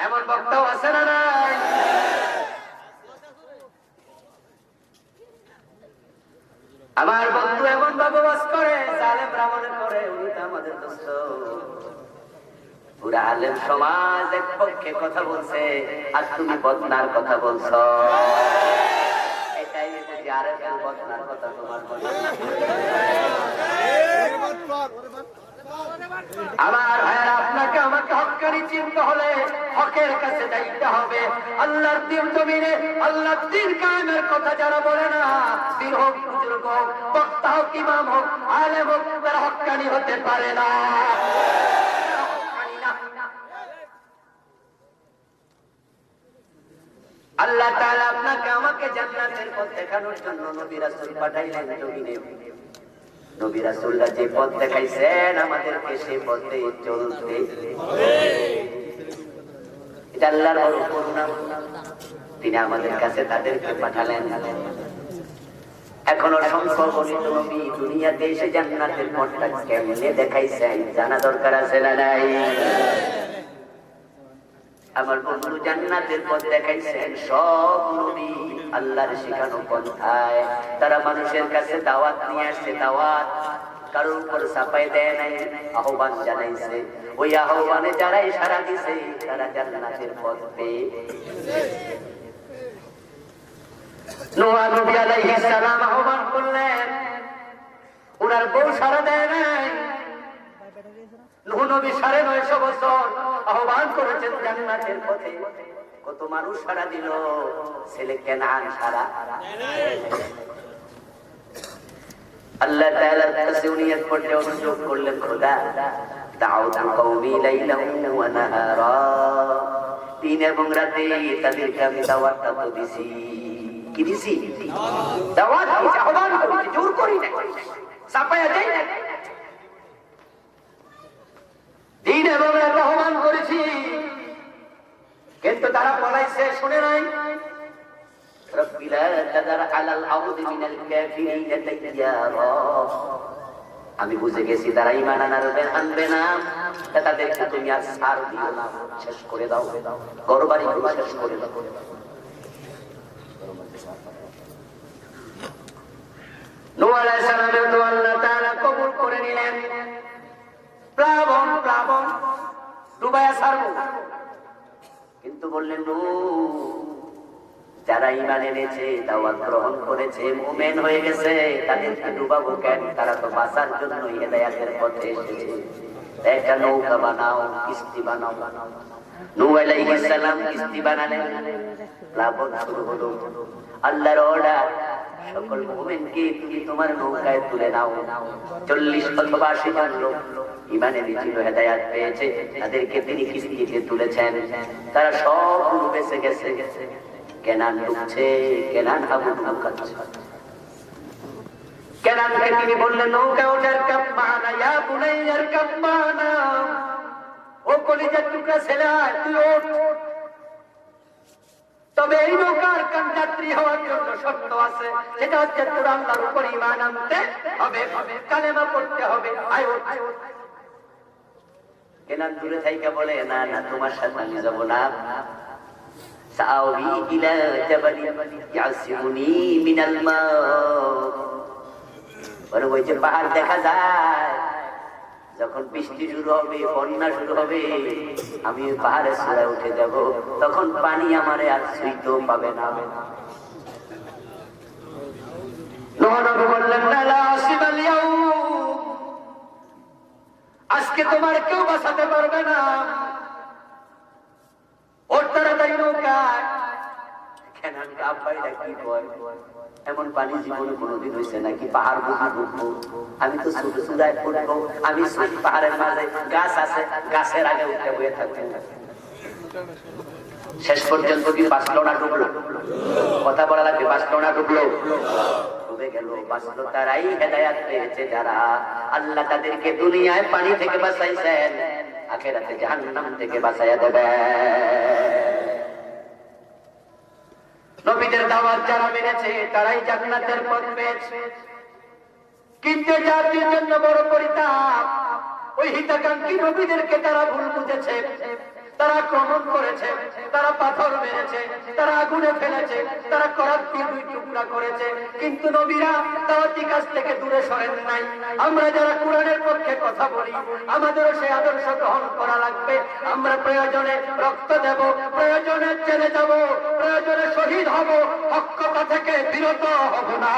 এমন বক্তাও আছে না নাই? আমার বন্ধু এমন ভাবে ওয়াজ করে জালেমরা মনে করে উনি তো আমাদের দোস্ত। পুরা আলেম সমাজ এক পক্ষে কথা বলছে আর তুমি বদনার কথা বলছ। এটাই বুঝি আর এক বদনার কথা তোমার বলে। আমার ভাইয়েরা, আপনাকে আমাকে হক্কানি চিনতে হলে হকের কাছে যাইতে হবে। আল্লাহর দ্বীন জমিনে আল্লাহর দ্বীন কায়েমের কথা যারা বলে না, পীর হোক, বুজুর্গ হোক, বক্তা হোক, ইমাম হোক, আলেম হোক, তারা হক্কানি হতে পারে না। আল্লাহ তাআলা আপনাকে আমাকে জান্নাতের পথ দেখানোর জন্য নবী রাসূল পাঠাইলেন জমিনে। নবী রাসূলরা যে পথ দেখাইছেন আমাদেরকে সেই পথে চলতে হবে। এটা আল্লাহর বড় করুণা। তিনি আমাদের কাছে তাদেরকে পাঠালেন। এখন অসংখ্য গণিত নবী দুনিয়াতে এসে জান্নাতের পথটা কেমনে দেখাইছেন জানা দরকার আছে না নাই? আমার বন্ধু জান্নাতের পথ দেখাইছেন সব নবী আল্লাহর শিখানো পন্থায়। তারা মানুষের কাছে দাওয়াত নিয়ে আসছে। দাওয়াত কারোর উপর চাপাই দেয় নাই, আহ্বান জানাইছে। ওই আহ্বানে যারাই সাড়া দিছে তারা জান্নাতের পথ পেয়ে। নূহ নবী আলাইহিস সালাম আহ্বান করলেন, ওনার বউ সাড়া দেয় নাই। নূহ নবী 950 বছর আহ্বান করেছেন জান্নাতের পথে। কত মানুষ সাড়া দিল, ছেলে কেনান সাড়া। আল্লাহ তাআলার কাছে উনি এক পর্যায়ে অনুরোধ করলেন, খোদা দাউতু কওমি লাইলান ওয়া নাহারা, দিন এবং রাতে তাদেরকে আমি দাওয়াতটা তো দিছি। কি দিছি? দাওয়াত দিছি, আহ্বান করেছি, জোর করি না, চাপায়া দেই না। দিন এবং রাতে আহ্বান করেছি, কিন্তু তারা পলাইছে, শুনে নাই। রব্বি লা তাদার আলাল আরদি মিনাল কাফিরিনা তাইয়ারা। আমি বুঝে গেছি তারা ঈমান আনবে না, তাদেরকে তুমি আর ছাড় দিও না, শেষ করে দাও, ঘরবাড়ি শেষ করে দাও। নূহ আলাইহিস সালামের দোয়া আল্লাহ তাআলা কবুল করে নিলেন। প্লাবন ডুবায়া ছাড়বো, কিন্তু বললেন নূহ, যারা ঈমান এনেছে, দাওয়াত গ্রহণ করেছে, মুমিন হয়ে গেছে, তাদেরকে ডুবাবো কেন? তারা তো বাঁচার জন্য হিদায়াতের পথে এসেছে। একটা নৌকা বানাও, কিস্তি বানাও। নূহ আলাইহিস সালাম কিস্তি বানালেন, প্লাবন শুরু হলো। আল্লাহর অর্ডার, সকল মুমিনকে তুমি তোমার নৌকায় তুলে নাও। 40 অথবা 80 জন লোক ঈমানে এনেছিল, হিদায়াত পেয়েছে, তাদেরকে তিনি কিস্তিতে তুলেছেন। তারা সব বেঁচে গেছে। কেনান ডুবছে, কেনান আবু ডুবছে। কেনানকে তিনি বললেন, নৌকা ওঠার কাপ মানা, ইয়া বুনাইয়ার কাপ মানা। ও ও কলিজার টুকরা ছেলে, তুই ওঠ। তবে এই নৌকার যাত্রী হওয়ার জন্য শর্ত আছে, সেটা হচ্ছে তোর আল্লাহর উপর ঈমান আনতে হবে, কালেমা পড়তে হবে। আয় ওঠ। কেনান দূরে থাইকা বলে, না না, তোমার সাথে আমি যাব না। সাআবি ইলা জাবালি ইয়াসিমুনি মিনাল মা। বড় ওই যে পাহাড় দেখা যায়, যখন বৃষ্টি শুরু হবে, বন্যা শুরু হবে, আমি পাহাড়ে চূড়ায় উঠে যাব, তখন পানি আমারে আর ছুঁইতেও পাবে না। নবী বললেন, লা আসিবাল ইয়াউম, আজকে তোমার কেউ বাঁচাতে পারবে না। ওর তাড়াতাড়ি নৌকায়। কেন আব্বাইরা কি কয়, এমন পানি জীবনে কোনোদিন হয়েছে নাকি? পাহাড় বুঝি উঠবো, আমি তো ছোট চূড়ায় পড়বো, আমি পাহাড়ের মাঝে গাছ আছে, গাছের আগে উঠে বয়ে থাকবো। শেষ পর্যন্ত কি বাঁচলো না ডুবলো? কথা বলা লাগবে, বাঁচলো না ডুবলো? ডুবে গেল। বাঁচলো তারাই, হেদায়াত পেয়েছে যারা। আল্লাহ তাদেরকে দুনিয়ায় পানি থেকে বাঁচাইছেন, আখিরাতে জাহান্নাম থেকে বাঁচাইয়া দেবেন। নবীদের দাওয়াত যারা মেনেছে তারাই জান্নাতের পথ পেয়েছে। কিন্তু জাতির জন্য বড় পরিতাপ, ওই হিতাকাঙ্ক্ষী নবীদেরকে তারা ভুল বুঝেছে, তারা আক্রমণ করেছে, তারা পাথর মেরেছে, তারা আগুনে ফেলেছে, তারা করাত দিয়ে দুই টুকরা করেছে। কিন্তু নবীরা দাওয়াতি কাজ থেকে দূরে সরেন নাই। আমরা যারা কোরআনের পক্ষে কথা বলি, আমাদেরও সেই আদর্শ গ্রহণ করা লাগবে। আমরা প্রয়োজনে রক্ত দেব, প্রয়োজনে জেলে যাব, প্রয়োজনে শহীদ হব, হক কথা থেকে বিরত হব না।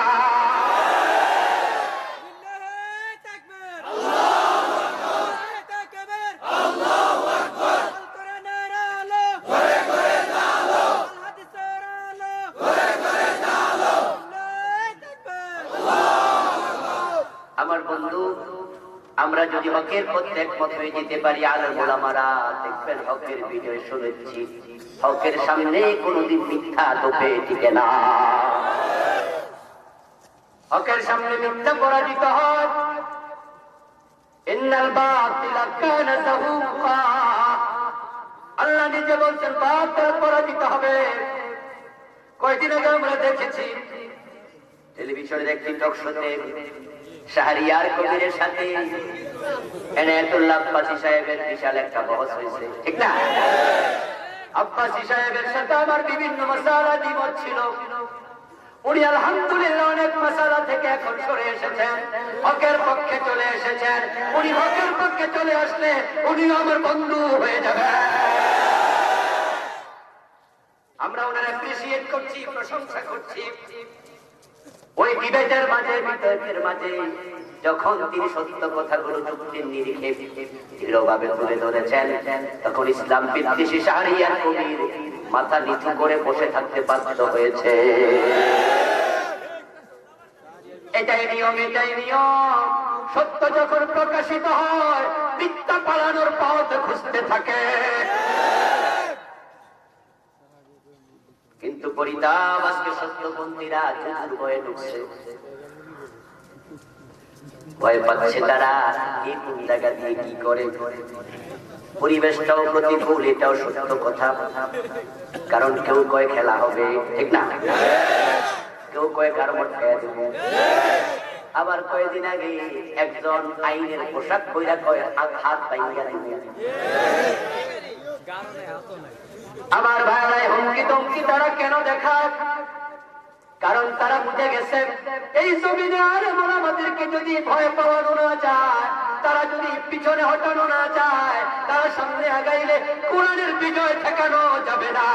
আমার বন্ধু, আমরা যদি হকের পথে একমত হয়ে যেতে পারি, আলেম ওলামারা দেখবেন হকের বিজয় শুনেছি। হকের সামনে কোনদিন মিথ্যা তোপে টিকে না। হকের সামনে মিথ্যা পরাজিত হয়। ইন্নাল বাতিলা কানা যাহুকা, আল্লাহ নিজে বলছেন বাতিল পরাজিত হবে। কয়েকদিন আগে আমরা দেখেছি টেলিভিশনের একটি টক শোতে শাহরিয়ার কবিরের সাথে এনায়েতুল্লাহ আব্বাসী সাহেবের বিশাল একটা বহস হয়েছে, ঠিক না? আব্বাসী সাহেবের সাথে আমার বিভিন্ন মাসালা দ্বিমত ছিল। উনি আলহামদুলিল্লাহ অনেক মাসালা থেকে এখন সরে এসেছেন, হকের পক্ষে চলে এসেছেন। উনি হকের পক্ষে চলে আসলে উনিও আমার বন্ধু হয়ে যাবেন। আমরা ওনার অ্যাপ্রিসিয়েট করছি, প্রশংসা করছি। ওই ডিবেটের মাঝে, বিতর্কের মাঝে যখন তিনি সত্য কথাগুলো যুক্তির নিরিখে দৃঢ়ভাবে তুলে ধরেছেন, তখন ইসলাম বিদ্বেষী শাহরিয়ার কবির মাথা নিচু করে বসে থাকতে বাধ্য হয়েছে। এটাই নিয়ম, এটাই নিয়ম। সত্য যখন প্রকাশিত হয়, মিথ্যা পালানোর পথ খুঁজতে থাকে। কিন্তু পরিতাপ, আজকে সত্যপন্থীরা চতুর হয়ে ঢুকছে। ভয় পাচ্ছে তারা কি কোন জায়গা দিয়ে কি করে। পরিবেশটাও প্রতিকূল, এটাও সত্য কথা। কারণ কেউ কয় খেলা হবে, ঠিক না? কেউ কয় কারমট খেয়ে দেবো। আবার কয়েকদিন আগে একজন আইনের পোশাক পইরা কয় হাত পাইয়া দেবে। আমার ভাইরাই হুমকি তমকি তারা কেন দেখায়? কারণ তারা বুঝে গেছে এই জমিনে আর আমাদেরকে যদি ভয় পাওয়ানো না যায়, তারা যদি পিছনে হটানো না যায়, তারা সামনে আগাইলে কোরআনের বিজয় ঠেকানো যাবে না।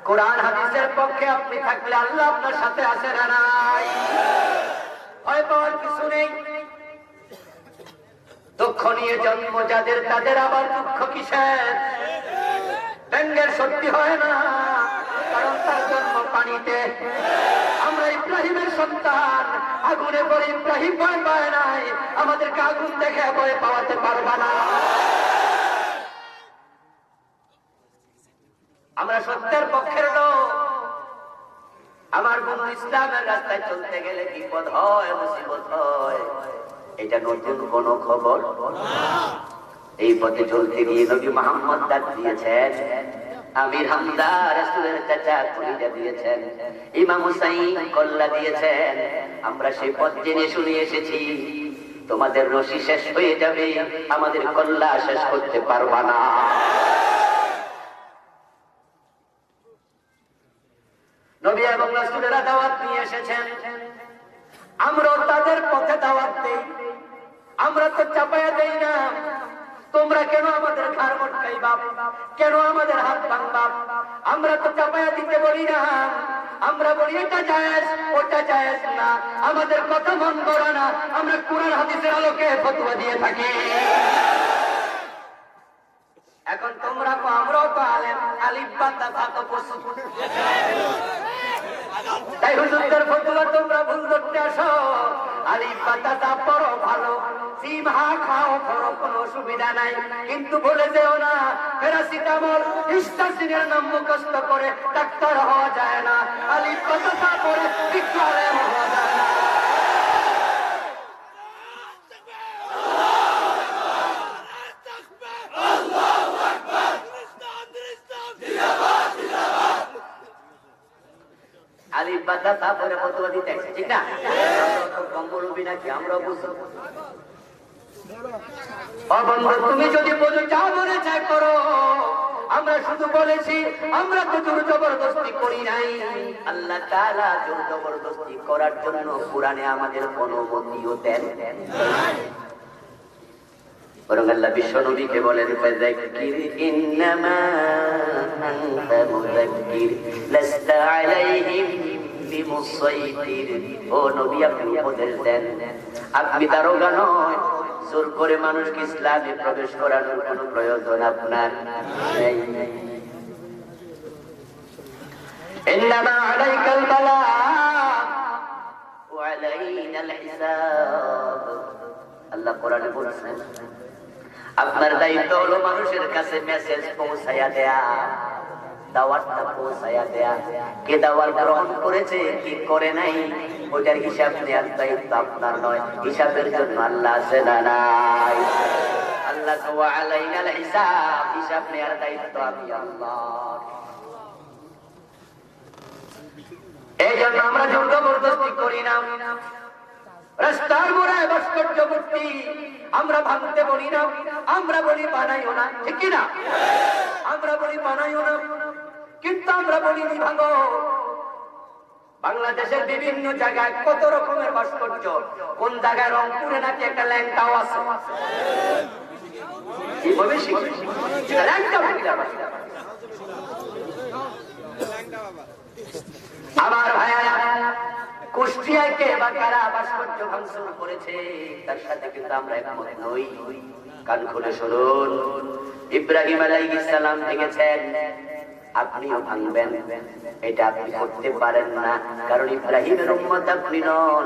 কোরআন হাদিসের পক্ষে আপনি থাকলে আল্লাহ আপনার সাথে আছে না নাই? ভয় পাওয়ার কিছু নেই। দুঃখ নিয়ে জন্ম যাদের, তাদের আবার দুঃখ কিসের? ব্যঙ্গের সত্যি হয় না। কারণ তার জন্ম পানিতে। আমরা ইব্রাহিমের সন্তান, আগুনে পড়ে ইব্রাহিম ভয় পায় নাই, আমাদেরকে আগুন দেখে ভয় পাওয়াতে পারবা না। আমরা সত্যের পক্ষের লোক। আমার বন্ধু ইসলামের রাস্তায় চলতে গেলে বিপদ হয়, মুসিবত হয়, এটা নতুন কোন খবর। এই পথে চলতে গিয়ে নবী মুহাম্মদ ডাক দিয়েছেন, আমির হামজা রাসূলের চাচা কলিজা দিয়েছেন, ইমাম হুসাইন কল্লা দিয়েছেন। আমরা সেই পথ জেনে শুনে এসেছি, তোমাদের রশি শেষ হয়ে যাবে, আমাদের কল্লা শেষ করতে পারবা না। নবী এবং রাসূলেরা দাওয়াত নিয়ে এসেছেন, আমরা তাদের পথে দাওয়াত দেই। আমরা তো চাপায়া দেই না। তোমরা কেন আমাদের ঘাড় মটকাইবা, কেন আমাদের হাত ভাঙবা? আমরা তো চাপায়া দিতে বলি না। আমরা বলি এটা জায়েজ, ওটা জায়েজ না, আমাদের কথা মন করা না। আমরা কুরআন হাদিসের আলোকে ফতোয়া দিয়ে থাকি। এখন তোমরা তো, আমরাও তো আলেম, আলিফ বা তা তো পশু। তাই হুজুরদের ফতোয়া তোমরা ভুল করতে আসো। আলিফ বা তা পড়ো ভালো, সিম হা খাও পড়ো, কোনো অসুবিধা নাই, কিন্তু বলে যেও না প্যারাসিটামল হিস্টাসিনের নাম মুখস্থ করে ডাক্তার হওয়া যায় না, আলিফ বা তা পড়ে বিজ্ঞানে হওয়া যায় না। আলিফ বা তা পড়ে ফতোয়া দিতে আসছে, ঠিক না? কম্বলবি নাকি আমরাও বুঝবো। তুমি যদি বলো যা মনে চাই করো, আমরা শুধু বলেছি, আমরা তো জোর জবরদস্তি করি নাই। আল্লাহ তাআলা জোর জবরদস্তি করার জন্য কুরআনে আমাদের অনুমতিও দেন। বরং আল্লাহ বিশ্ব নবীকে বলেন, ফাযাক্কির ইন্নামা আনতা মুযাক্কির লাস্তা আলাইহিম বিমুসাইতির। ও নবী, আপনি উপদেশ দেন, আপনি দারোগা নয়, জোর করে মানুষকে ইসলামে প্রবেশ করানোর কোনো প্রয়োজন আপনার নেই। ইন্নামা আলাইকাল বালাগ ওয়া আলাইনাল হিসাব। আল্লাহ কোরআনে বলেছেন, আপনার দায়িত্ব হলো মানুষের কাছে মেসেজ পৌঁছায়া দেয়া, দাওয়াতটা পৌঁছায়া দেয়া। কে দাওয়াত গ্রহণ করেছে, কি করে নাই, ওটার হিসাব নেওয়ার দায়িত্ব আপনার নয়। হিসাবের জন্য আল্লাহ আছে না নাই? আল্লাহ ওয়া আলাইনাল হিসাব, হিসাব নেওয়ার দায়িত্ব আমি আল্লাহ। এই জন্য আমরা জোর জবরদস্তি করি না। রাস্তার মোড়ায় ভাস্কর্য মূর্তি আমরা ভাঙতে বলি না, আমরা বলি বানাইও না, ঠিক কিনা? আমরা বলি বানাইও না, কিন্তু আমরা বলি ভাঙো। বাংলাদেশের বিভিন্ন জায়গায় কত রকমের ভাস্কর্য, কোন জায়গায় রংপুরে নাকি একটা ল্যাংটাও আছে। আমার ভাইয়া কুষ্টিয়ায় কে বা কারা ভাস্কর্য ভাঙচুর করেছে, তার সাথে কিন্তু আমরা একমত নই। কান খুলে শুনুন, ইব্রাহিম আলাইহিস সালাম ভেঙেছেন, আপনিও ভাঙবেন, এটা আপনি করতে পারেন না, কারণ ইব্রাহিমের উম্মত আপনি নন।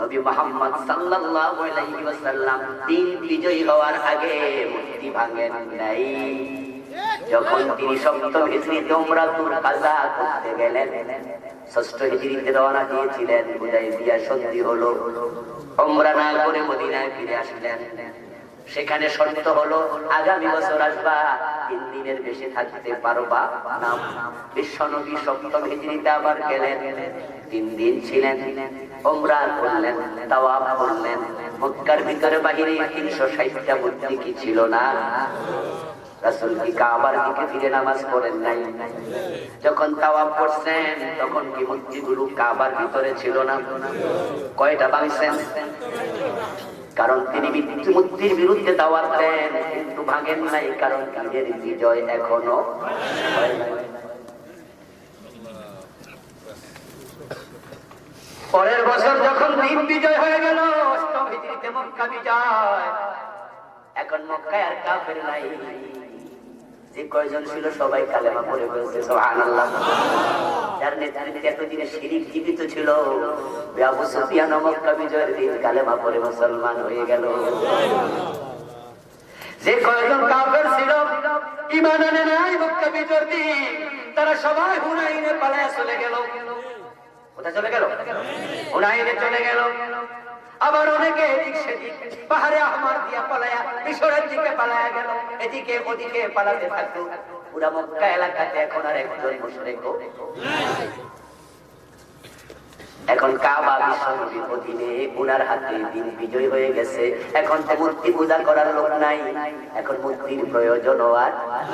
নবী মুহাম্মদ সাল্লাল্লাহু আলাইহি ওয়াসাল্লাম দিন বিজয়ী হওয়ার আগে মূর্তি ভাঙেন নাই। যখন তিনি সপ্তম হিজরিতে উমরাতুল কাযা করতে গেলেন, ষষ্ঠ হিজরিতে রওনা দিয়েছিলেন, হুদায়বিয়া সন্ধি হলো, উমরা না করে মদিনায় ফিরে আসলেন। সেখানে শর্ত হলো, আগামী বছর আসবা, 3 দিনের বেশি থাকতে পারবা না। বিশ্বনবী সপ্তম হিজরিতে আবার গেলেন, 3 দিন ছিলেন, উমরা করলেন, তাওয়াফ করলেন। মক্কার ভিতরে বাহিরে 360টা মূর্তি কি ছিল না? রাসূল কি কাবার দিকে ফিরে নামাজ পড়েন নাই? যখন তাওয়াফ করছেন তখন কি মূর্তিগুলো কাবার ভিতরে ছিল না? কয়টা ভাঙছেন? কারণ তিনি মূর্তির বিরুদ্ধে দাওয়াত দেন, কিন্তু ভাঙেন নাই, কারণ তাদের বিজয় এখনো হয় নাই। পরের বছর যখন দিন বিজয় হয়ে গেল, অষ্টম হিজরিতে মক্কা বিজয়, এখন মক্কায় আর কাফের নাই। যে কয়জন ছিল সবাই কালেমা পড়ে ফেলছে, সুবহানাল্লাহ। যার নেতৃত্বে এতদিনে শিরিক জীবিত ছিল, আবু সুফিয়ান মক্কা বিজয়ের দিন কালেমা পড়ে মুসলমান হয়ে গেল। যে কয়জন কাফের ছিল, ঈমান আনে নাই মক্কা বিজয়ের দিন, তারা সবাই হুনাইনে পালায়া চলে গেল। কোথায় চলে গেল? হুনাইনে চলে গেল। আবার অনেকে এদিক সেদিক পাহাড়ে আহমার দিয়া পালায়া মিশরের দিকে পালায়া গেল, এদিকে ওদিকে পালাতে থাকতো। পুরা মক্কা এলাকাতে এখন আর একজন মুশরিকও নাই। এখন কাবা বিশ্বনবীর অধীনে উনার হাতে দিন বিজয় হয়ে গেছে। এখন তো মূর্তি পূজা করার লোক নাই, এখন মূর্তির প্রয়োজন আর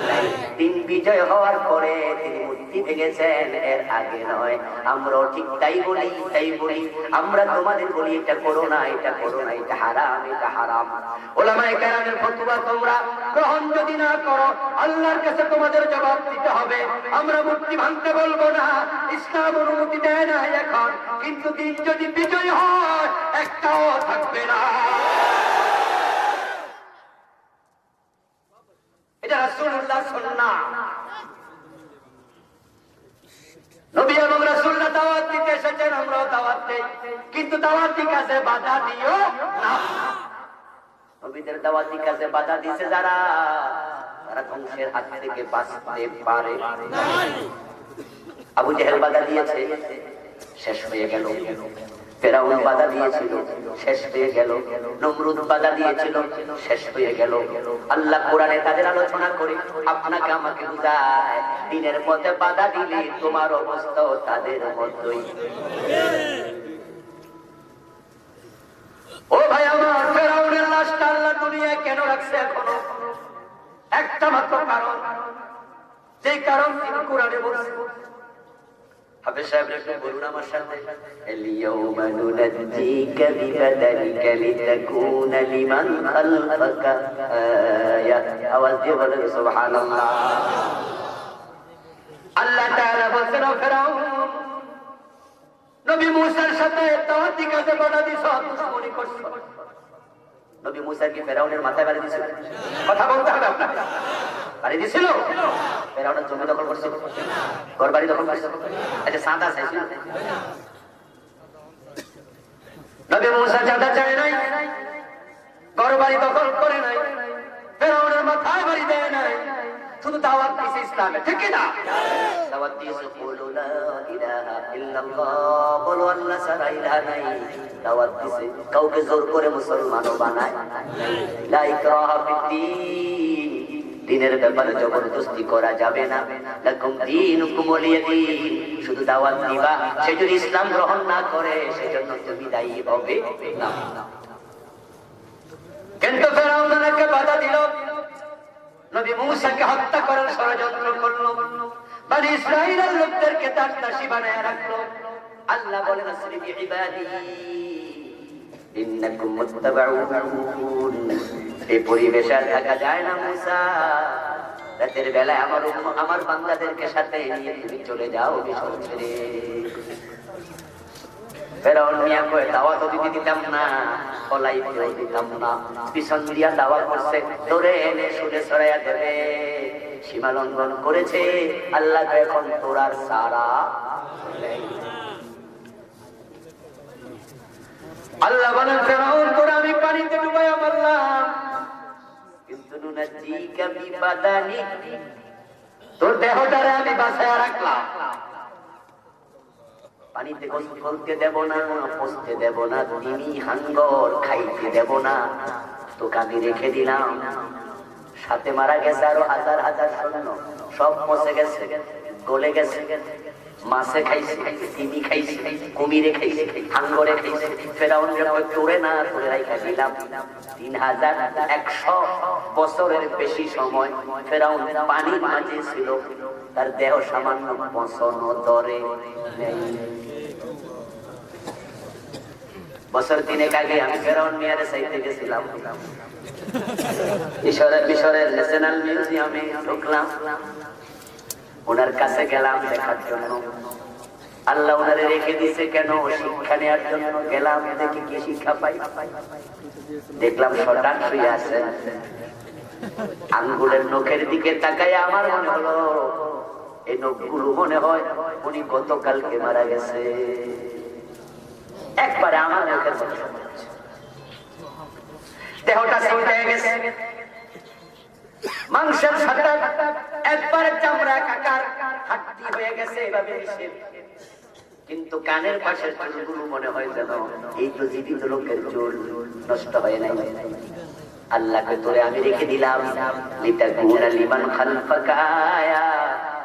নাই। দিন বিজয় হওয়ার পরে তিনি মূর্তি ভেঙেছেন, এর আগে নয়। আমরাও ঠিক তাই বলি, তাই বলি। আমরা তোমাদের বলি এটা করো না, এটা করো না, এটা হারাম, এটা হারাম। ওলামায়ে কেরামের ফতোয়া তোমরা গ্রহণ যদি না করো, আল্লাহর কাছে তোমাদের জবাব দিতে হবে। আমরা মূর্তি ভাঙতে বলবো না, ইসলাম অনুমতি দেয় না এখন, কিন্তু দিন যদি বিজয় হয় একটাও থাকবে না। এটা রাসূলুল্লাহ সুন্নাহ। নবী এবং রাসূলুল্লাহ দাওয়াত দিতে এসেছেন, আমরাও দাওয়াত দেই, কিন্তু দাওয়াতি কাজে বাধা দিও না। নবীদের দাওয়াতি কাজে বাধা দিয়েছে যারা, তারা ধ্বংসের হাত থেকে বাঁচতে পারে না। আবু জেহেল বাধা দিয়েছে, শেষ হয়ে গেল। ফেরাউন বাধা দিয়েছিল, শেষ হয়ে গেল। নমরুদ বাধা দিয়েছিল, শেষ হয়ে গেল। আল্লাহ কোরআনে তাদের আলোচনা করে আপনাকে আমাকে বুঝায়, দিনের পথে বাধা দিলে তোমার অবস্থা তাদের মতোই। ও ভাই আমার, ফেরাউনের লাশটা আল্লাহ দুনিয়ায় কেন রাখছে এখনো? একটা মাত্র কারণ, যে কারণ তিনি কোরআনে বলছেন। হাফেজ সাহেব একটু বলুন আমার সাথে, আল-ইয়াওমা নুনাজ্জিকা বিবাদানিকা লিতাকুনা লিমান খালফাকা আয়া। আওয়াজ দিয়ে বলেন সুবহানাল্লাহ। আল্লাহ তাআলা বলেন, ফেরাউন নবী মূসার সাথে দাওয়াতি কাজে বাধা দিছ, দুশমনি করছ। নবী মূসা কি ফেরাউনের মাথায় বাড়ি দিয়েছিল? কথা বলতে হবে আপনাকে। বাড়ি দিয়েছিল? ফেরাউনের জমি দখল করছিল, ঘর বাড়ি দখল করছিল, একটা সাদা চাইছিল। নবী মূসা চাঁদা চায় নাই, ঘর বাড়ি দখল করে নাই, ফেরাউনের মাথায় বাড়ি দেয় নাই, শুধু দাওয়াত দিয়েছে ইসলামে, ঠিক কি না? দাওয়াত দিয়েছে বলো লা ইলাহা ইল্লাল্লাহ, বলো আল্লাহ ছাড়া ইলাহা নাই। দাওয়াত দিয়েছে, কাউকে জোর করে মুসলমানও বানায় নাই। লা ইকরাহা ফিদ্দীন, দিনের ব্যাপারে জবরদস্তি করা যাবে না। লাকুম দীনুকুম ওয়ালিয়া দীন, শুধু দাওয়াত দিবা, সে যদি ইসলাম গ্রহণ না করে সেজন্য তুমি দায়ী হবে না। কিন্তু ফেরাউন তাকে বাধা দিল, নবী মূসাকে হত্যা করার ষড়যন্ত্র করলো, বনি ইসরাঈলের লোকদেরকে তার দাসী বানায় রাখলো। আল্লাহ বলেন, আসরি বিইবাদি ইন্নাকুম মুত্তাবাউন। এই পরিবেশে থাকা যায় না মূসা, রাতের বেলায় আমার বান্দাদেরকে সাথে নিয়ে তুমি চলে যাও মিশর ছেড়ে। ফেরাউন মিয়া কয়, দাওয়াত দিতাম না, ফলাইতেও দিতাম না, পিছন দিয়া দাওয়া করছে, ধরে এনে সুরে ছড়াইয়া দেবে। সীমা লঙ্ঘন করেছে, আল্লাহ এখন তোরার সারা। আল্লাহ বলেন, ফেরাউন তোরা আমি পানিতে ডুবাইয়া মারলাম, কিন্তু নুনাজ্জিকা বিবাদানিক, তোর দেহটারে আমি বাঁচাইয়া রাখলাম। পানিতে গোসল করতে দেব না, পচতে দেব না, তিনি হাঙ্গর খাইতে দেব না, তোকে আমি রেখে দিলাম। সাথে মারা গেছে আরো হাজার হাজার সৈন্য, সব পচে গেছে, গলে গেছে। মাছে খাইছে, তিমি খাইছে, কুমিরে খাইছে, হাঙ্গরে খাইছে। ফেরাউনের তোরে না তোরে রাইখা দিলাম। 3100 বছরের বেশি সময় ফেরাউন পানির মাঝে ছিল, তার দেহ সামান্য পচন দরে নেই। বছর 3 আগে আমি ফেরাউন মিয়ারে চাইতে গেছিলাম, মিশরের ন্যাশনাল মিউজিয়ামে ঢুকলাম, ওনার কাছে গেলাম দেখার জন্য। আল্লাহ ওনারে রেখে দিছে কেন? শিক্ষা নেওয়ার জন্য গেলাম, দেখি কি শিক্ষা পাই। দেখলাম শটান শুয়ে আছে, আঙ্গুলের নখের দিকে তাকায় আমার মনে হলো এই নখগুলো মনে হয় উনি গতকালকে মারা গেছে। একবারে আমার নখের দেহটা হয়ে গেছে, মাংসের সাথে একবারে চামড়া কাকার হাড্ডি হয়ে গেছে এভাবে মিশে। কিন্তু কানের পাশের চুলগুলো মনে হয় যেন এই তো জীবিত লোকের চুল, নষ্ট হয় নাই। আল্লাহকে তোরে আমি রেখে দিলাম লিতাকুনা লিমান খালফাকা আয়া।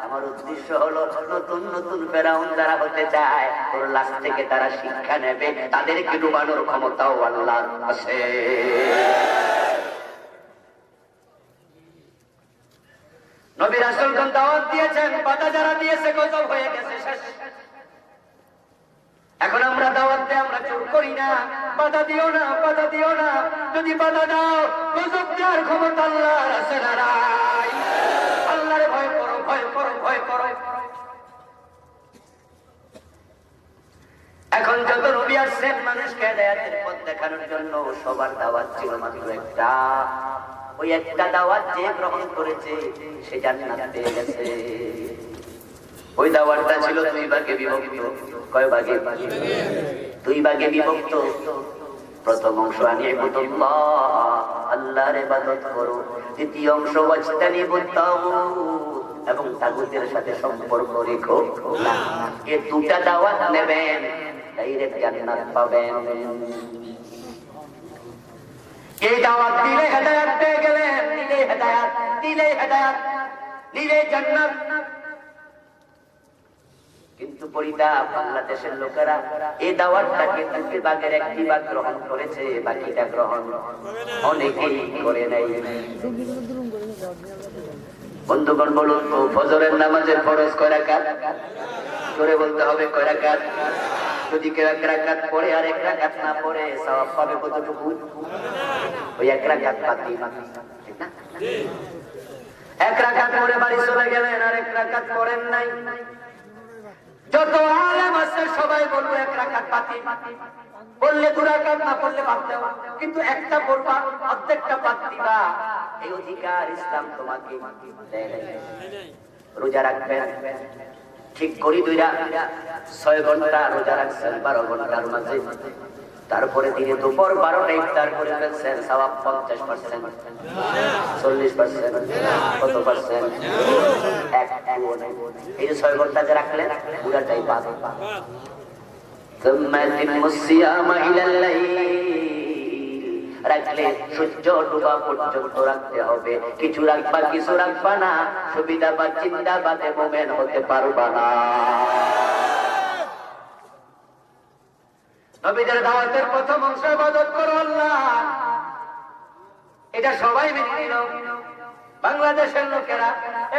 আমার উদ্দেশ্য হলো নতুন নতুন ফেরাউন যারা হতে চায় তোর লাশ থেকে তারা শিক্ষা নেবে, তাদেরকে ডুবানোর ক্ষমতাও আল্লাহর আছে। নবী রাসূলগণ দাওয়াত দিয়েছেন, বাধা যারা দিয়েছে গজব হয়ে গেছে শেষ। এখন আমরা দাওয়াত দেই, আমরা চুপ করি না। বাধা দিও না, বাধা দিও না। যদি বাধা দাও গজব দেওয়ার ক্ষমতা আল্লাহর আছে না নাই? আল্লাহর ভয় করো, ভয় করো, ভয় করো। এখন যত নবী আসছেন মানুষকে হেদায়েতের পথ দেখানোর জন্য, সবার দাওয়াত ছিল মাত্র একটা। ওই একটা দাওয়াত যে গ্রহণ করেছে সে জান্নাত পেয়ে গেছে। ওই দাওয়াতটা ছিল দুই ভাগে বিভক্ত। কয় ভাগে? দুই ভাগে বিভক্ত। প্রথম অংশ আনিবুদুল্লাহ, আল্লাহর ইবাদত করো। দ্বিতীয় অংশ ওয়াজতানিবুত তাগুত, এবং তাগুতের সাথে সম্পর্ক রেখো না। এই দুটা দাওয়াত নেবেন, ডাইরেক্ট জান্নাত পাবেন। এই দাওয়াত দিলে হেদায়েত পেয়ে গেলেন, দিলে হেদায়েত, দিলে হেদায়েত, দিলে জান্নাত। কিন্তু পরিতাপ, বাংলাদেশের লোকেরা এই দাওয়াতটাকে দুই ভাগের একটি ভাগ গ্রহণ করেছে, বাকিটা গ্রহণ অনেকেই করে নাই। বন্ধুগণ বলুন তো, ফজরের নামাজের ফরজ কয় রাকাত? জোরে বলতে হবে, কয় রাকাত? যদি কেউ এক রাকাত পড়ে আর এক রাকাত না পড়ে সওয়াব পাবে কতটুকু? ওই এক রাকাত বাকি, ঠিক না? এক রাকাত পড়ে বাড়ি চলে গেলেন, আর এক রাকাত পড়েন নাই। যত আলেম আছে সবাই বলবো এক রাকাত বাকি, বললে দু রাকাত, না পড়লে বাদ দাও। কিন্তু একটা পড়বা, অর্ধেকটা বাদ দিবা, এই অধিকার ইসলাম তোমাকে দেয় নাই। রোজা রাখবেন, ঠিক করি 6 ঘন্টা রোজা রাখছেন 12 ঘন্টার মাঝে। তারপরে দিনে দুপুর 12টা ইফতার করে ফেলছেন, সওয়াব 50%, 40%, কত পার্সেন্ট? এই যে 6 ঘন্টা যে রাখলেন পুরাটাই বাদ। রাখলে সূর্য ডুবা পর্যন্ত রাখতে হবে। কিছু রাখবা, কিছু রাখবা না, সুবিধা বা চিন্তা বাদে মোমেন হতে পারবা না। নবীদের দাওয়াতের প্রথম অংশ ইবাদত করো আল্লাহ, এটা সবাই মেনে নিল। বাংলাদেশের লোকেরা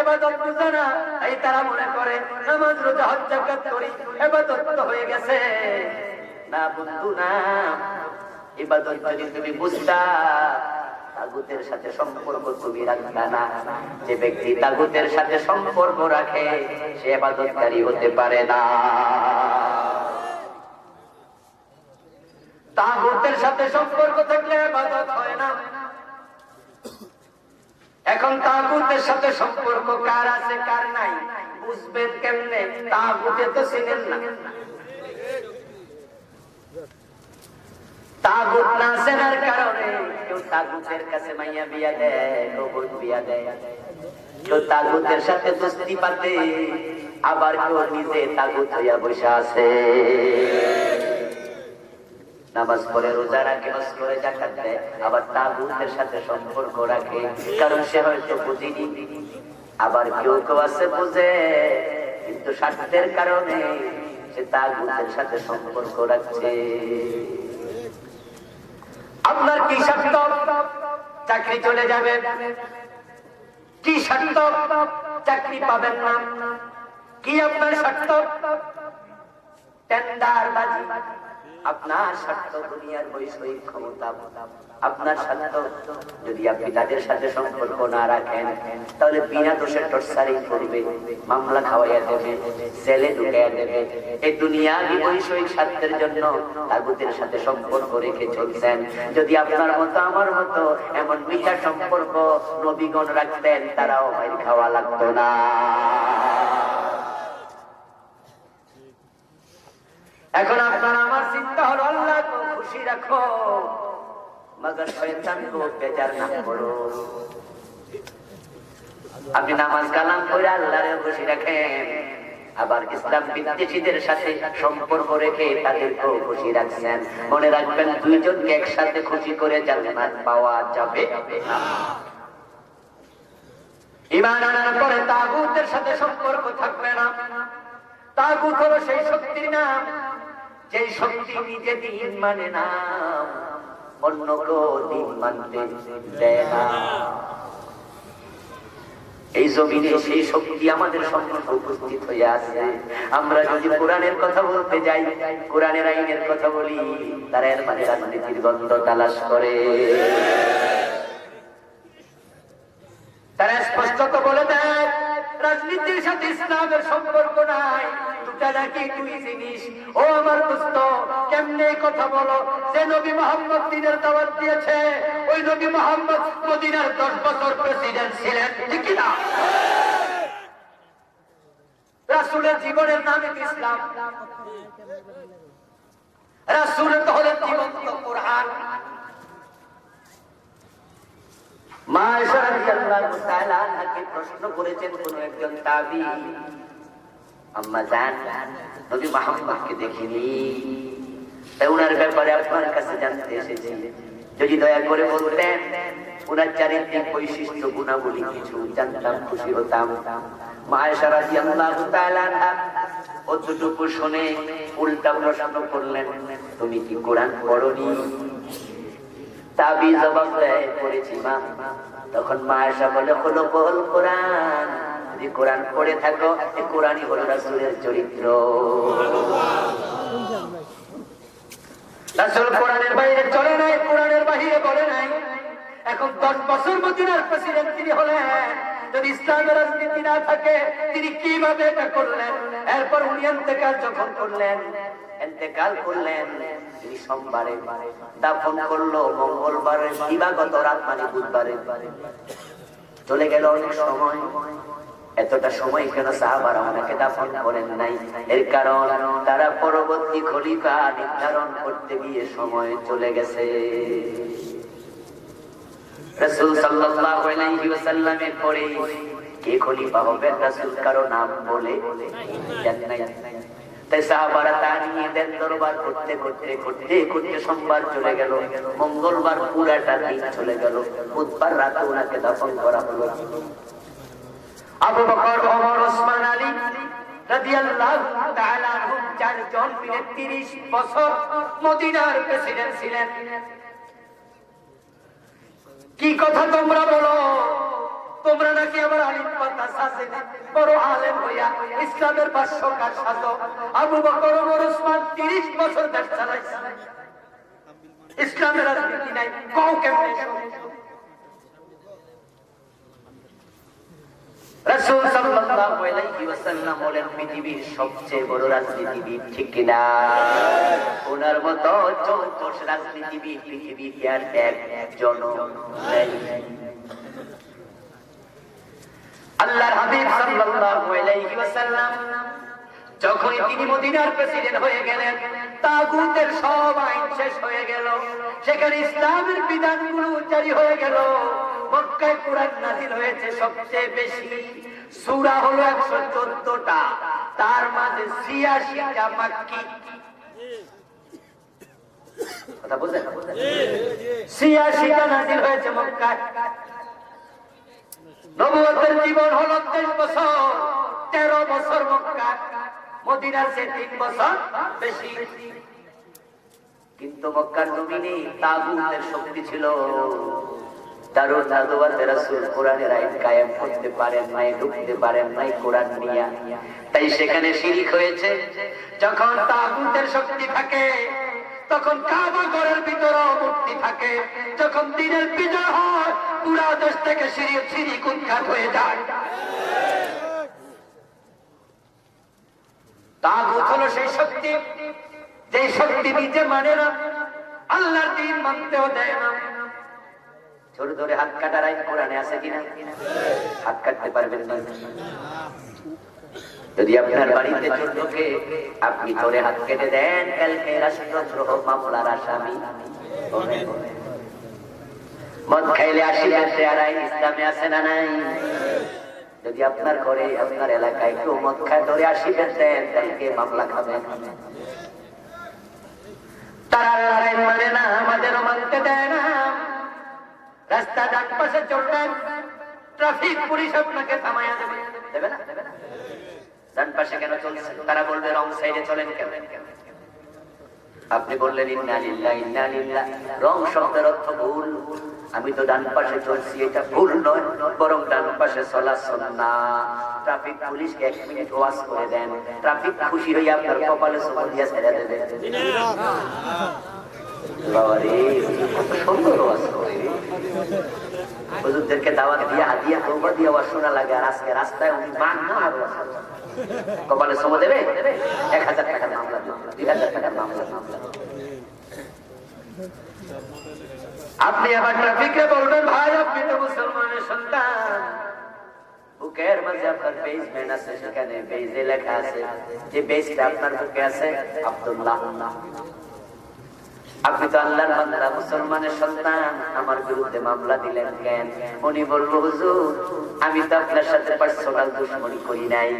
ইবাদত বুঝে না, এই তারা মনে করে নামাজ রোজা হজ যাকাত করি ইবাদত তো হয়ে গেছে। না বন্ধু না, ইবাদত যদি তুমি বুঝতা, তাগুতের সাথে সম্পর্ক তুমি রাখবা না। যে ব্যক্তি তাগুতের সাথে সম্পর্ক রাখে সে ইবাদতকারী হতে পারে না। তাগুতের সাথে সম্পর্ক থাকলে ইবাদত হয় না। এখন তাগুতের সাথে সম্পর্ক কার আছে কার নাই বুঝবেন কেমনে? তাগুতে তো চিনেন না। তাগুত না চেনার কারণে কেউ তাগুতের কাছে মাইয়া বিয়া দেয়, কবুল বিয়া দেয়। কেউ তাগুতের সাথে দোস্তি পাতে, আবার কেউ নিজে তাগুত হইয়া বসে আছে। নামাজ পড়ে, রোজা রাখে, হজ করে, যাকাত দেয়, আবার তাগুতের সাথে সম্পর্ক রাখে, কারণ সে হয়তো বুঝিনি। আবার কেউ কেউ আছে বুঝে, কিন্তু স্বার্থের কারণে সে তাগুতের সাথে সম্পর্ক রাখছে। আপনার কি স্বার্থ? চাকরি চলে যাবে। কি স্বার্থ? চাকরি পাবেন না। কি আপনার স্বার্থ? টেন্ডারবাজি, আপনার স্বার্থ, দুনিয়ার বৈষয়িক ক্ষমতা, আপনার স্বার্থ, যদি আপনি তাদের সাথে সম্পর্ক না রাখেন তাহলে বিনা দোষে টর্চারিং করবে, মামলা খাওয়াইয়া দেবে, জেলে ঢুকাইয়া দেবে। এই দুনিয়ার বৈষয়িক স্বার্থের জন্য তাগুতের সাথে সম্পর্ক রেখে চলছেন। যদি আপনার মতো আমার মতো এমন মিঠা সম্পর্ক নবীগণ রাখতেন, তারাও মাইর খাওয়া লাগতো না। এখন আপনার আমার চিন্তা হলো আল্লাহ কো খুশি রাখো, মগর শয়তান কো বেজার না করো। আপনি নামাজ কালাম করে আল্লাহরে খুশি রাখেন, আবার ইসলাম বিদ্বেষীদের সাথে সম্পর্ক রেখে তাদেরকেও খুশি রাখছেন। মনে রাখবেন, দুইজনকে একসাথে খুশি করে জান্নাত পাওয়া যাবে না। ঈমান আনার পরে তাগুতের সাথে সম্পর্ক থাকবে না। তাগুত হলো সেই শক্তির নাম যে শক্তি নিজে দিন মানে না, অন্য কেউ দিন মানতে দেয় না। এই জমিনে সেই শক্তি আমাদের সম্মুখে উপস্থিত হয়ে আছে। আমরা যদি কোরআনের কথা বলতে যাই, কোরআনের আইনের কথা বলি, তারা এর মানে রাজনীতির গন্ধ তালাশ করে। তারা স্পষ্টত বলে দেয়, রাজনীতির সাথে ইসলামের সম্পর্ক নাই, দুটা নাকি দুই জিনিস। ও আমার দোস্ত, কেমনে কথা বলো? যে নবী মুহাম্মদ দ্বীনের দাওয়াত দিয়েছে, ওই নবী মুহাম্মদ মদিনার 10 বছর প্রেসিডেন্ট ছিলেন, ঠিক কি না? রাসূলের জীবনের নামে ইসলাম, রাসূলের তো হলেন জীবন্ত কোরআন। মা আয়েশা রাদিয়াল্লাহু তাআলা আনহাকে প্রশ্ন করেছেন কোন একজন তাবী, আম্মা জান, নবী মুহাম্মদকে দেখিনি, তাই ওনার ব্যাপারে আপনার কাছে জানতে এসেছি। যদি দয়া করে বলতেন ওনার চারিত্রিক বৈশিষ্ট্য গুণাবলী কিছু জানতাম, খুশি হতাম। মা আয়েশা রাদিয়াল্লাহু তাআলা আনহা অতটুকু শুনে উল্টা প্রশ্ন করলেন, তুমি কি কোরআন পড়োনি? তাবী জবাব দেয়, পড়েছি মা। তখন মা আয়েশা বলে, হলো বল কোরআন, যদি কোরআন পড়ে থাকো, এই কোরআনই হলো রাসূলের চরিত্র। রাসূল কোরআনের বাইরে চলে নাই, কোরআনের বাইরে বলে নাই। এখন 10 বছর মদিনার প্রেসিডেন্ট তিনি হলেন, যদি ইসলামের রাজনীতি না থাকে তিনি কিভাবে এটা করলেন? এরপর উনি ইন্তেকাল যখন করলেন, ইন্তেকাল করলেন তিনি সোমবারে, দাফন করলো মঙ্গলবারে, দিবাগত রাত মানে বুধবারে। চলে গেল অনেক সময়। এতটা সময় কেন সাহাবারা ওনাকে দাফন করেন নাই? এর কারণ তারা পরবর্তী খলিফা নির্ধারণ করতে গিয়ে সময় চলে গেছে। রাসূল সাল্লাল্লাহু আলাইহি ওয়াসাল্লামের পরে কে খলিফা হবে রাসূল কারো নাম বলে জানেন না। তাই সাহাবারা তা নিয়ে দেন দরবার করতে করতে করতে করতে সোমবার চলে গেল, মঙ্গলবার পুরাটা দিন চলে গেল, বুধবার রাতে ওনাকে দাফন করা হলো। আবু বকর, ওমর, ওসমান, আলী রাদিয়াল্লাহু তাআলা আনহুম 4 জন মিলে 30 বছর মদিনার প্রেসিডেন্ট ছিলেন। কি কথা তোমরা বলো? তোমরা নাকি আবার আলিম পাতা সাজে বড় আলেম হইয়া ইসলামের ভাষ্যকার সাজো। আবু বকর, ওমর, ওসমান 30 বছর দেশ চালাইছে, ইসলামের রাজনীতি নাই, কও কেমনে? রাসূল সাল্লাল্লাহু আলাইহি ওয়াসাল্লাম বলেন, পৃথিবীর সবচেয়ে বড় রাজনীতিবিদ, ঠিক কিনা? ওনার মতো চৌকস রাজনীতিবিদ পৃথিবীতে আর একজন নেই। আল্লাহর হাবিব সাল্লাল্লাহু আলাইহি ওয়াসাল্লাম যখন তিনি মদিনার প্রেসিডেন্ট হয়ে গেলেন, তাগুতের সব আইন শেষ হয়ে গেল, সেখানে ইসলামের বিধানগুলো জারি হয়ে গেল। মক্কায় কোরআন নাযিল হয়েছে সবচেয়ে বেশি, সূরা হলো 114টা, তার মাঝে 86টা মাক্কি। কথা বুঝলেন? 86টা নাযিল হয়েছে মক্কায়। নবুয়তের জীবন হলো 23 বছর, 13 বছর মক্কা, মদিনার চেয়ে 3 বছর বেশি। কিন্তু মক্কার জমিনে তাগুতের শক্তি ছিল। দারুন নাদওয়াতে রাসূল কোরআনের আইন কায়েম করতে পারেন নাই, ঢুকতে পারেন নাই কোরআন নিয়ে। তাই সেখানে শিরক হয়েছে। যখন তাগুতের শক্তি থাকে তখন কাবা ঘরের ভিতরে মূর্তি থাকে। যখন দিনের বিজয় হয় পুরা দেশ থেকে শিরিক উৎখাত হয়ে যায়। তাগুত হলো সেই শক্তি, যে শক্তি নিজে মানে না, আল্লাহর দ্বীন মানতেও দেয় না। ছোট ধরে হাত কাটার আইন কোরআনে আছে কিনা? হাত কাটতে পারবেন না। যদি আপনার বাড়িতে চোর ঢোকে, আপনি ধরে হাত কেটে দেন, কালকে রাষ্ট্রদ্রোহ মামলার আসামি। মদ খাইলে 80 আইন ইসলামে আছে না নাই? যদি আপনার ঘরে আপনার এলাকায় কেউ মদ খায় ধরে 80 দেন, কালকে মামলা খাবেন। তারা আল্লাহর আইন মানে না, আমাদেরও মানতে দেয় না। রাস্তা ডান পাশে চলবেন, ট্রাফিক পুলিশ আপনাকে থামাইয়া দেবে না? ডান পাশে কেন চলছেন? তারা বলবে রং সাইডে চলেন কেন? আপনি বললেন ইন্না লিল্লাহি ইন্না ইলাইহি। রং শব্দের অর্থ ভুল। আমি তো ডান পাশে চলছি, এটা ভুল নয়, বরং ডান পাশে চলা সুন্নাহ। ট্রাফিক পুলিশকে 1 মিনিট ওয়াজ করে দেন, ট্রাফিক খুশি হয়ে আপনার কপালে চুমু দিয়ে ছেড়ে দেবে। বাবারে, কত সুন্দর ওয়াজ করে। হুজুরদেরকে দাওয়াত দিয়ে হাদিয়া তওবা দিয়ে ওয়াজ শোনা লাগে, আর আজকে রাস্তায় উনি মান না আর কপালে চুমু দেবে। 1000 টাকার মামলা, 2000 টাকার মামলা। আপনি আবার ট্রাফিকে বলবেন, ভাই আপনি তো মুসলমানের সন্তান, বুকের মাঝে আপনার বেজমেন্ট আছে, সেখানে বেজে লেখা আছে, যে বেজটা আপনার বুকে আছে আব্দুল্লাহ। আপনি তো আল্লাহর বান্দা, মুসলমানের সন্তান, আমার বিরুদ্ধে মামলা দিলেন কেন? উনি বলল, হুজুর আমি তো আপনার সাথে পার্সোনাল দুশমনি করি নাই।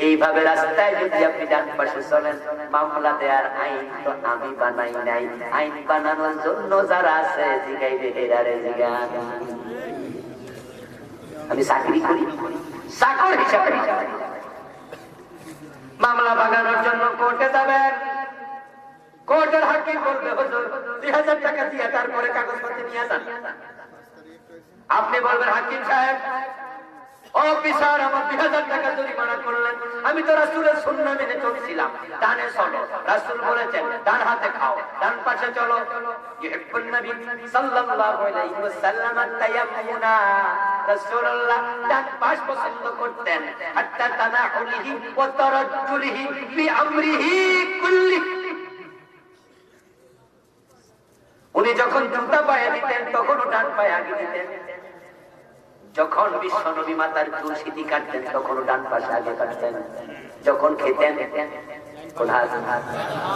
এইভাবে রাস্তায় যদি আপনি ডান পাশে চলেন, মামলা দেওয়ার আইন তো আমি বানাই নাই। আইন বানানোর জন্য যারা আছে জিগাইবে, হেরারে জিগান। আমি চাকরি করি, চাকর হিসাবে। মামলা বাগানোর জন্য কোর্টে যাবেন, কোর্টের হাকিম বলবে, হুজুর 2000 টাকা দিয়ে তারপরে কাগজপত্র নিয়ে যান। আপনি বলবেন, হাকিম সাহেব, অফিসার আমার 2000 টাকা জরিমানা করলেন, আমি তো রাসূলের সুন্নাহ মেনে চলছিলাম। ডানে চলো, রাসূল বলেছেন ডান হাতে খাও, ডান পাশে চলো। ইউহিব্বুন নবী সাল্লাল্লাহু আলাইহি ওয়াসাল্লাম তায়াম্মুনা। রাসূলুল্লাহ ডান পাশ পছন্দ করতেন, হাত্তা তানাউলিহি ওয়া তারাজ্জুলিহি ফি আমরিহি কুল্লি। উনি যখন জুতা পায়ে দিতেন তখন ডান পায়ে আগে দিতেন, যখন বিশ্ব নবী মাতার চুল সিঁথি কাটতেন তখন ডান পাশে আগে কাটতেন, যখন খেতেন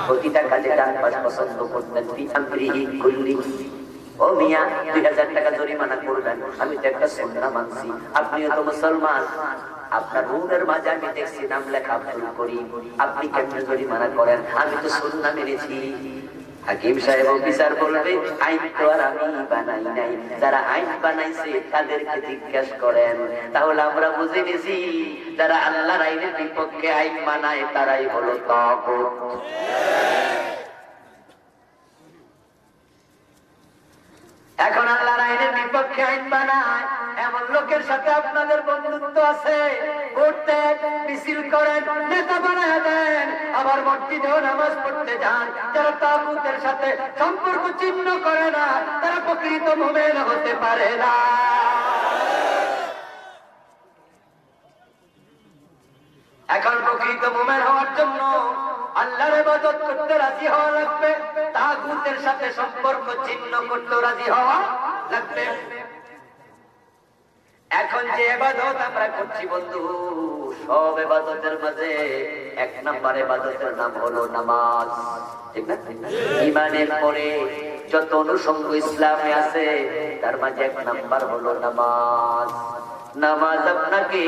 প্রতিটা কাজে ডান পাশ পছন্দ করতেন। ও মিয়া 2000 টাকা জরিমানা করবেন, আমি তো একটা সুন্নাহ মানছি, আপনিও তো মুসলমান। আপনার রুমের মাঝে আমি দেখছি নাম লেখা আব্দুল করিম, আপনি কেমনে জরিমানা করেন? আমি তো সুন্নাহ মেনেছি। হাকিম সাহেব অফিসার বলবে, আইন তো আর আমি বানাই নাই, যারা আইন বানাইছে তাদেরকে জিজ্ঞাসা করেন। তাহলে আমরা বুঝে নিয়েছি, যারা আল্লাহর আইনের বিপক্ষে আইন বানায় তারাই হলো তাগুত। এখন আল্লাহর আইনের বিপক্ষে আইন বানায় এমন লোকের সাথে আপনাদের বন্ধুত্ব আছে, করতে মিছিল করেন, নেতা বানায় দেন, আবার মসজিদেও নামাজ পড়তে যান। যারা তাগুতের সাথে সম্পর্ক ছিন্ন করে না, তারা প্রকৃত মুমিন হতে পারে না। এখন প্রকৃত মুমিন হওয়ার জন্য আল্লাহর ইবাদত করতে রাজি হওয়া লাগবে, তাগুতের সাথে সম্পর্ক ছিন্ন করতে রাজি হওয়া লাগবে। এখন যে ইবাদত আমরা করছি বন্ধু, সব ইবাদতের মাঝে 1 নাম্বার ইবাদতের নাম হলো নামাজ, ঠিক না? ঈমানের পরে যত অনুষঙ্গ ইসলামে আছে তার মাঝে 1 নাম্বার হলো নামাজ। নামাজ আপনাকে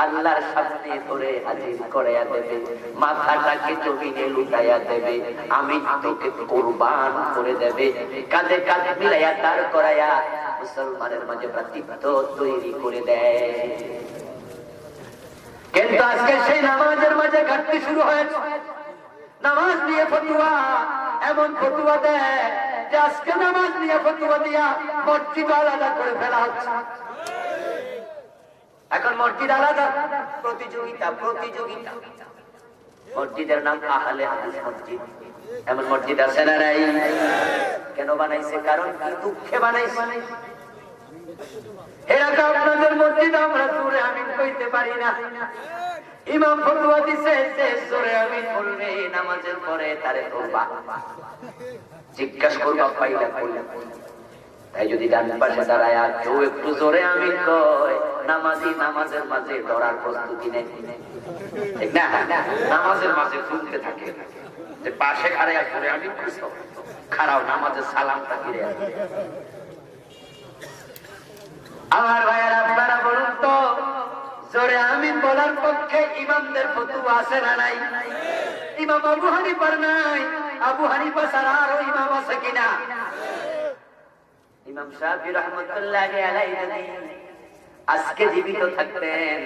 আল্লাহর সামনে ধরে হাজির করাইয়া দেবে, মাথাটাকে জমিনে লুটাইয়া দেবে, আমি তোকে কুরবান করে দেবে, কাঁধে কাঁধ মিলাইয়া দাঁড় করাইয়া মুসলমানের মাঝে ভ্রাতৃত্ব তৈরি করে দেয়। কিন্তু আজকে সেই নামাজের মাঝে ঘাটতি শুরু হয়েছে। নামাজ নিয়ে ফতুয়া, এমন ফতুয়া দেয় যে আজকে নামাজ নিয়ে ফতুয়া দিয়া মসজিদ আলাদা করে ফেলা হচ্ছে। এখন মসজিদ আলাদা, প্রতিযোগিতা। মসজিদের নাম আহলে হাদিস মসজিদ, এমন মসজিদ আছে না নাই? কেন বানাইছে? কারণ কি? দুঃখে বানাইছে। এরকম আপনাদের মসজিদ আমরা জোরে আমিন কইতে পারি না। ইমাম ফতোয়া দিছে যে জোরে আমিন বলবে নামাজের পরে তারে তওবা। জিজ্ঞাসা করবা পাইলা কইলা। তাই যদি ডান পাশে দাঁড়ায় আর কেউ একটু জোরে আমিন কয়, নামাজি নামাজের মাঝে ধরার প্রস্তুতি নেই, ঠিক না? নামাজের মাঝে শুনতে থাকে যে পাশে খাড়ায় আর জোরে আমিন কইছো, খাড়াও নামাজের সালামটা ফিরে আসবে। আমার ভাইয়ের আপনারা বলুন তো, জোরে আমিন বলার পক্ষে ইমামদের ফতোয়া আছে না নাই? ইমাম আবু হানিফার নাই, আবু হানিফা ছাড়া আরো ইমাম আছে কিনা? ইমাম শাফি রাহমাতুল্লাহি আলাইহি যদি আজকে জীবিত থাকতেন,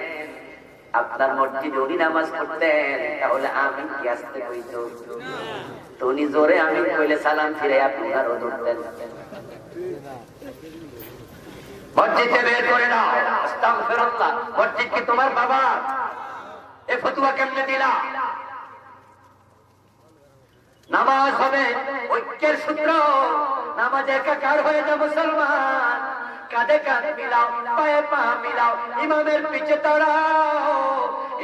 আপনার মসজিদে উনি নামাজ পড়তেন, তাহলে আমিন কি আসতে হইতো? তো উনি জোরে আমিন কইলে সালাম ফিরে আপনারা ধরতেন। মসজিদে বের করে দাও, আস্তাগফিরুল্লাহ। মসজিদ কি তোমার বাবা? এ ফতোয়া কেমনে দিলা? নামাজ হবে ঐক্যের সূত্র, নামাজ একাকার হয়ে যায় মুসলমান। কাঁধে কাঁধ মিলাও, পায়ে পা মিলাও, ইমামের পিছে দাঁড়াও।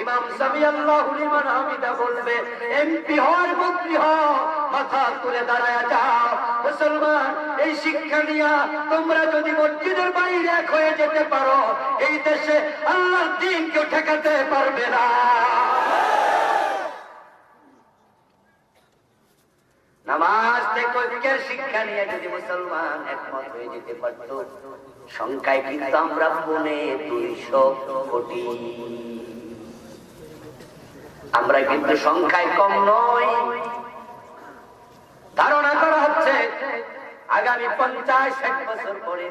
ইমাম সামি আল্লাহু লিমান হামিদা বলবে, এমপি হওয়ার মন্ত্রী হও, মাথা তুলে দাঁড়ায় যাও। মুসলমান, এই শিক্ষা নিয়া তোমরা যদি মসজিদের বাইরে এক হয়ে যেতে পারো, এই দেশে আল্লাহর দ্বীন কেউ ঠেকাতে পারবে না। নামাজ থেকে ঐক্যের শিক্ষা নিয়ে যদি মুসলমান একমত হয়ে যেতে পারত, সংখ্যায় কিন্তু আমরা 250 কোটি। আমরা কিন্তু সংখ্যায় কম নই। ধারণা করা হচ্ছে আগামী 50-60 বছর পরে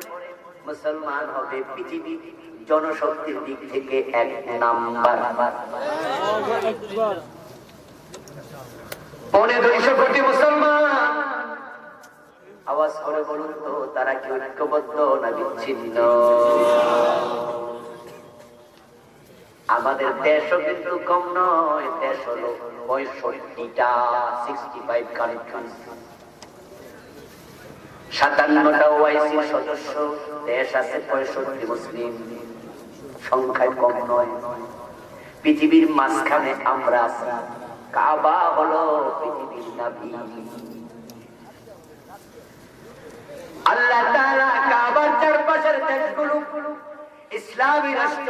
মুসলমান হবে পৃথিবীর জনশক্তির দিক থেকে 1 নাম্বার। 250 কোটি মুসলমান। আওয়াজ করে বলুন তো, তারা কি ঐক্যবদ্ধ না বিচ্ছিন্ন? আমাদের দেশও কিন্তু কম নয়, দেশ হলো 65টা, 65 কান্ট্রিজ, 57টা ওআইসি সদস্য, দেশ আছে 65 মুসলিম, সংখ্যায় কম নয়। পৃথিবীর মাঝখানে আমরা আছি। কাবা হলো পৃথিবীর নবী। আল্লাহ তাআলা কাবার চারপাশের দেশগুলো ইসলামী রাষ্ট্র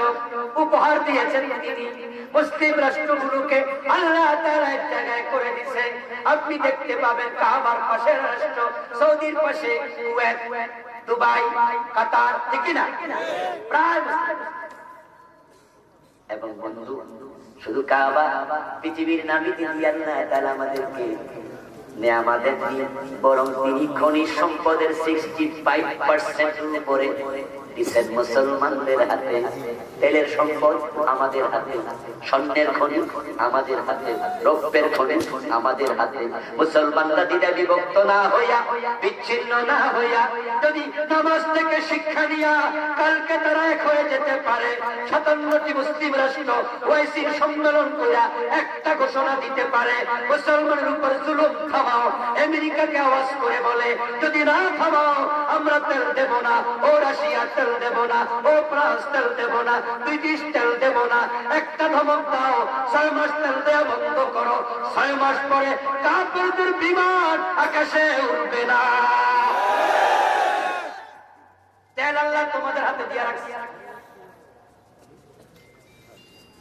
উপহার দিয়েছেন। তিনি মুসলিম রাষ্ট্রগুলোকে আল্লাহ তাআলা এক জায়গায় করে দিয়েছেন। আপনি দেখতে পাবেন কাবার পাশের রাষ্ট্র সৌদির পাশে কুয়েত, দুবাই, কাতার, ঠিক না? প্রায় এবং বন্ধু, শুধু কাবা পৃথিবীর নামই তিনি আল্লাহ তাআলা আমাদেরকে নেয়ামতের দিন, বরং তিনি খনিজ সম্পদের 65% উপরে দিচ্ছেন মুসলমানদের হাতে। তেলের সম্পদ আমাদের হাতে, স্বর্ণের খনি আমাদের হাতে, রৌপ্যের খনি আমাদের হাতে। মুসলমানরা দ্বিধা বিভক্ত না হইয়া, বিচ্ছিন্ন না হইয়া, যদি নামাজ থেকে শিক্ষা নিয়া কালকে তারা এক হয়ে যেতে পারে, 57টি মুসলিম রাষ্ট্র ওআইসির সম্মেলন কইরা একটা ঘোষণা দিতে পারে, মুসলমানের উপর জুলুম থামাও। আমেরিকাকে আওয়াজ করে বলে, যদি না থামাও আমরা তেল দেব না, ও রাশিয়া তেল দেব না, ও ফ্রান্স তেল দেব না, ব্রিটিশ তেল দেব না। একটা ধমক দাও, 6 মাস তেল দেয়া বন্ধ করো। 6 মাস পরে কাফেরদের বিমান আকাশে উঠবে না। তেল আল্লাহ তোমাদের হাতে দিয়ে রাখছে।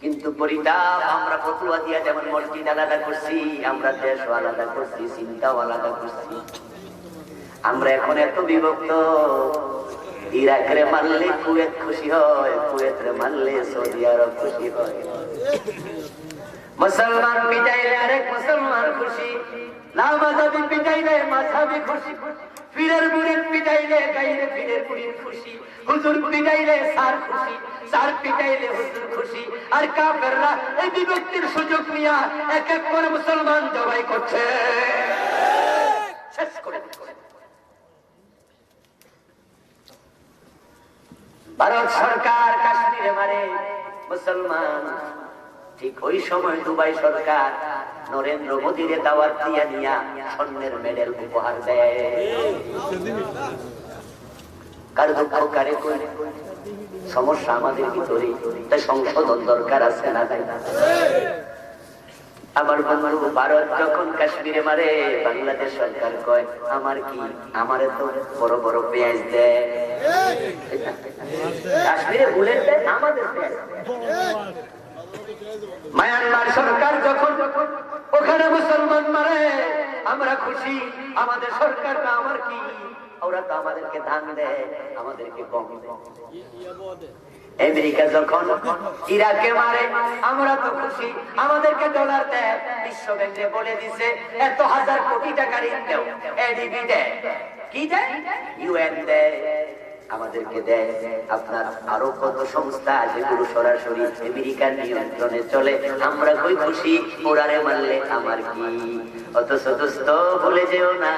কিন্তু পরিতাপ, আমরা ফতোয়া দিয়া যেমন মসজিদ আলাদা করছি, আমরা দেশও আলাদা করছি, চিন্তাও আলাদা করছি। আমরা এখন এত বিভক্ত, ইরাকরে মারলে কুয়েত খুশি হয়, কুয়েতরে মারলে সৌদি আরব খুশি হয়। মুসলমান পিটাইলে আরেক মুসলমান খুশি, লামাযাবি পিটাইলে মাযহাবি খুশি, পীরের মুরিদ পিটাইলে গায়রে পীরের মুরিদ খুশি, হুজুর পিটাইলে স্যার খুশি, স্যার পিটাইলে হুজুর খুশি। আর কাফেররা এই বিভক্তির সুযোগ নিয়ে এক এক করে মুসলমান জবাই করছে, শেষ করে দিচ্ছে। ভারত সরকার কাশ্মীরে মারে মুসলমান, ঠিক ওই সময় দুবাই সরকার নরেন্দ্র মোদীরে দাওয়াত দিয়া নিয়া স্বর্ণের মেডেল উপহার দেয়। কার দুঃখ কারে কই? সমস্যা আমাদের ভিতরে, তাই সংশোধন দরকার আছে না? আমার বন্ধু ভারত যখন কাশ্মীরে মারে, বাংলাদেশ সরকার কয় আমার কি, আমারে তো বড় বড় পেঁয়াজ দেয়। কাশ্মীরে বুলেট দেয়, আমাদের পেঁয়াজ। মায়ানমার সরকার যখন ওখানে মুসলমান মারে, আমরা খুশি, আমাদের সরকার না, আমার কি, ওরা তো আমাদেরকে ধান দেয়, আমাদেরকে কম দেয়। আমেরিকা যখন ইরাকে মারে, আমরা তো খুশি, আমাদেরকে ডলার দেয়। বিশ্ব ব্যাংকে বলে দিছে এত হাজার কোটি টাকা ঋণ দেও, এডিবি দেয়, কি দেয়, ইউএন দেয়, আমাদেরকে দেয়। আপনার আরো কত সংস্থা যেগুলো সরাসরি আমেরিকার নিয়ন্ত্রণে চলে, আমরা কই খুশি, ওরারে মারলে আমার কি। অথচ দোস্ত ভুলে যেও না,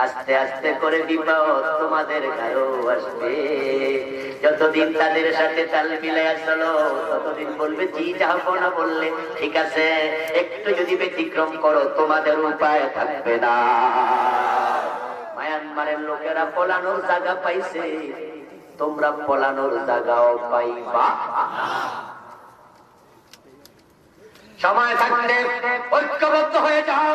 আস্তে আস্তে করে বিপদ তোমাদের গায়েও আসবে। যতদিন তাদের সাথে তাল মিলাইয়া চলো, ততদিন বলবে জি যাবো না, বললে ঠিক আছে, একটু যদি ব্যতিক্রম করো তোমাদের উপায় থাকবে না। মায়ানমারের লোকেরা পলানোর জায়গা পাইছে, তোমরা পলানোর জায়গাও পাইবা। সময় থাকতে ঐক্যবদ্ধ হয়ে যাও।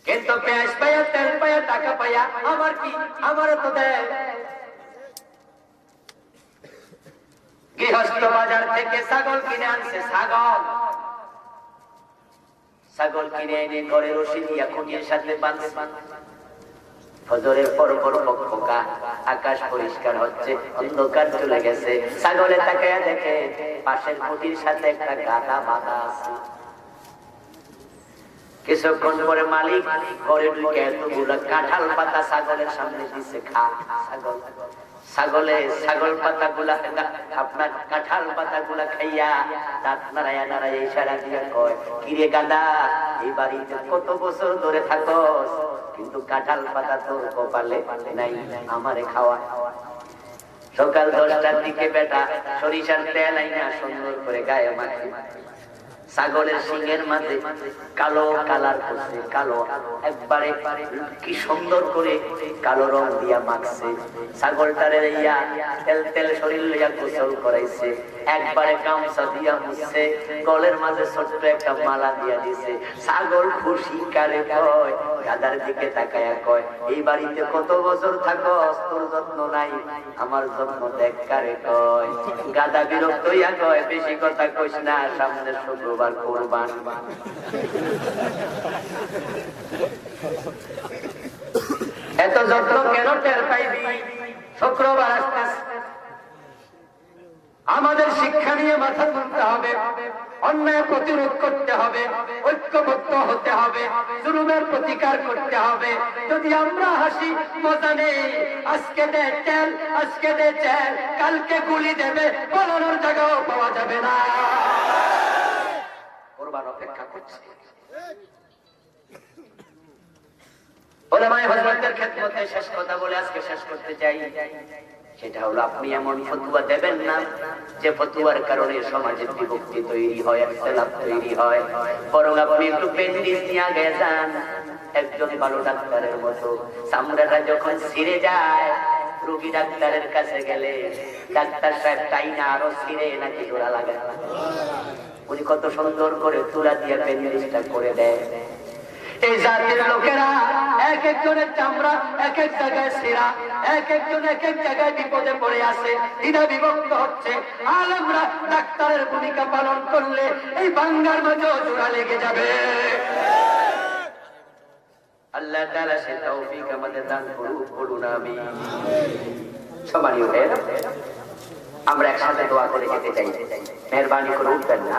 কিন্তু পেঁয়াজ পাইয়া, তেল পাইয়া, টাকা পাইয়া আমার কি, আমারও তো দেয়। গৃহস্থ বাজার থেকে ছাগল কিনে আনছে, ছাগল কিনে এনে ঘরে রশি দিয়া খুঁটির সাথে বাঁধছে। ফজরের পর পর বকবকা, আকাশ পরিষ্কার হচ্ছে, অন্ধকার চলে গেছে। ছাগলে তাকায়া দেখে পাশের খুঁটির সাথে একটা গাদা বাঁধা আছে। কিছুক্ষণ পরে মালিক ঘরে ঢুকে এতগুলা কাঁঠাল পাতা ছাগলের সামনে দিচ্ছে, খা। ছাগল পাতা গুলা, আপনার কাঁঠাল পাতা গুলা খাইয়া দাঁত নাড়াইয়া নাড়াইয়া ইশারা দিয়ে কয়, কিরে গাদা, এই বাড়িতে কত বছর ধরে থাকস, কিন্তু কাঁঠাল পাতা তোর কপালে নাই, আমারে খাওয়া। সকাল 10টার দিকে বেটা সরিষার তেল আইনা সুন্দর করে গায়ে মাখে। ছাগলের সিংহের মাঝে কালো কালার করছে, কালো একবারে কি সুন্দর করে কালো রং দিয়া মাখছে। ছাগলটারে ইয়া তেল তেল শরীর লইয়া গোসল করাইছে, একবারে গামছা দিয়া মুছছে, গলের মাঝে ছোট্ট একটা মালা দিয়া দিছে। ছাগল খুশি কারে কয়, গাদার দিকে তাকায়া কয়, এই বাড়িতে কত বছর থাকস, তোর যত্ন নাই, আমার যত্ন দেখ কারে কয়। গাদা বিরক্ত হইয়া কয়, বেশি কথা কইস না, সামনে শুক্রবার কোরবান। এত যত্ন কেন টের পাইবি, শুক্রবার আসতেছে। আমাদের শিক্ষা নিয়ে মাথা তুলতে হবে, অন্যায় প্রতিরোধ করতে হবে, ঐক্যবদ্ধ হতে হবে, জুলুমের প্রতিকার করতে হবে। যদি আমরা হাসি মজা নেই, আজকে দে তেল, আজকে দে চেল, কালকে গুলি দেবে, বলানোর জায়গাও পাওয়া যাবে না। কোরবান অপেক্ষা করছে। ওলামায়ে হযরতের খেদমতে শেষ কথা বলে আজকে শেষ করতে চাই। সেটা হলো, আপনি এমন ফতোয়া দেবেন না যে ফতোয়ার কারণে সমাজের বিভক্তি তৈরি হয়, ইখতিলাফ তৈরি হয়। বরং আপনি একটু পেন্ডিস নিয়ে আগে যান, একজন ভালো ডাক্তারের মতো। চামড়াটা যখন ছিঁড়ে যায়, রোগী ডাক্তারের কাছে গেলে ডাক্তার সাহেব টাইনা আরো ছিঁড়ে নাকি জোড়া লাগায়, উনি কত সুন্দর করে তুলা দিয়ে পেন্ডিসটা করে দেয়। এই জাতির লোকেরা এক একজনের চামড়া এক এক জায়গায় ছেঁড়া, এক একজন এক এক জায়গায় বিপদে পড়ে আছে, দ্বিধা বিভক্ত হচ্ছে। আলেমরা ডাক্তারের ভূমিকা পালন করলে এই বাঙ্গার মাঝেও জোড়া লেগে যাবে। আল্লাহ তাআলা সে তৌফিক আমাদের দান করুন, বলুন আমিন। সম্মানিত ভাইরা, আমরা একসাথে দোয়া করে যেতে চাই, মেহেরবানি করে উঠবেন না।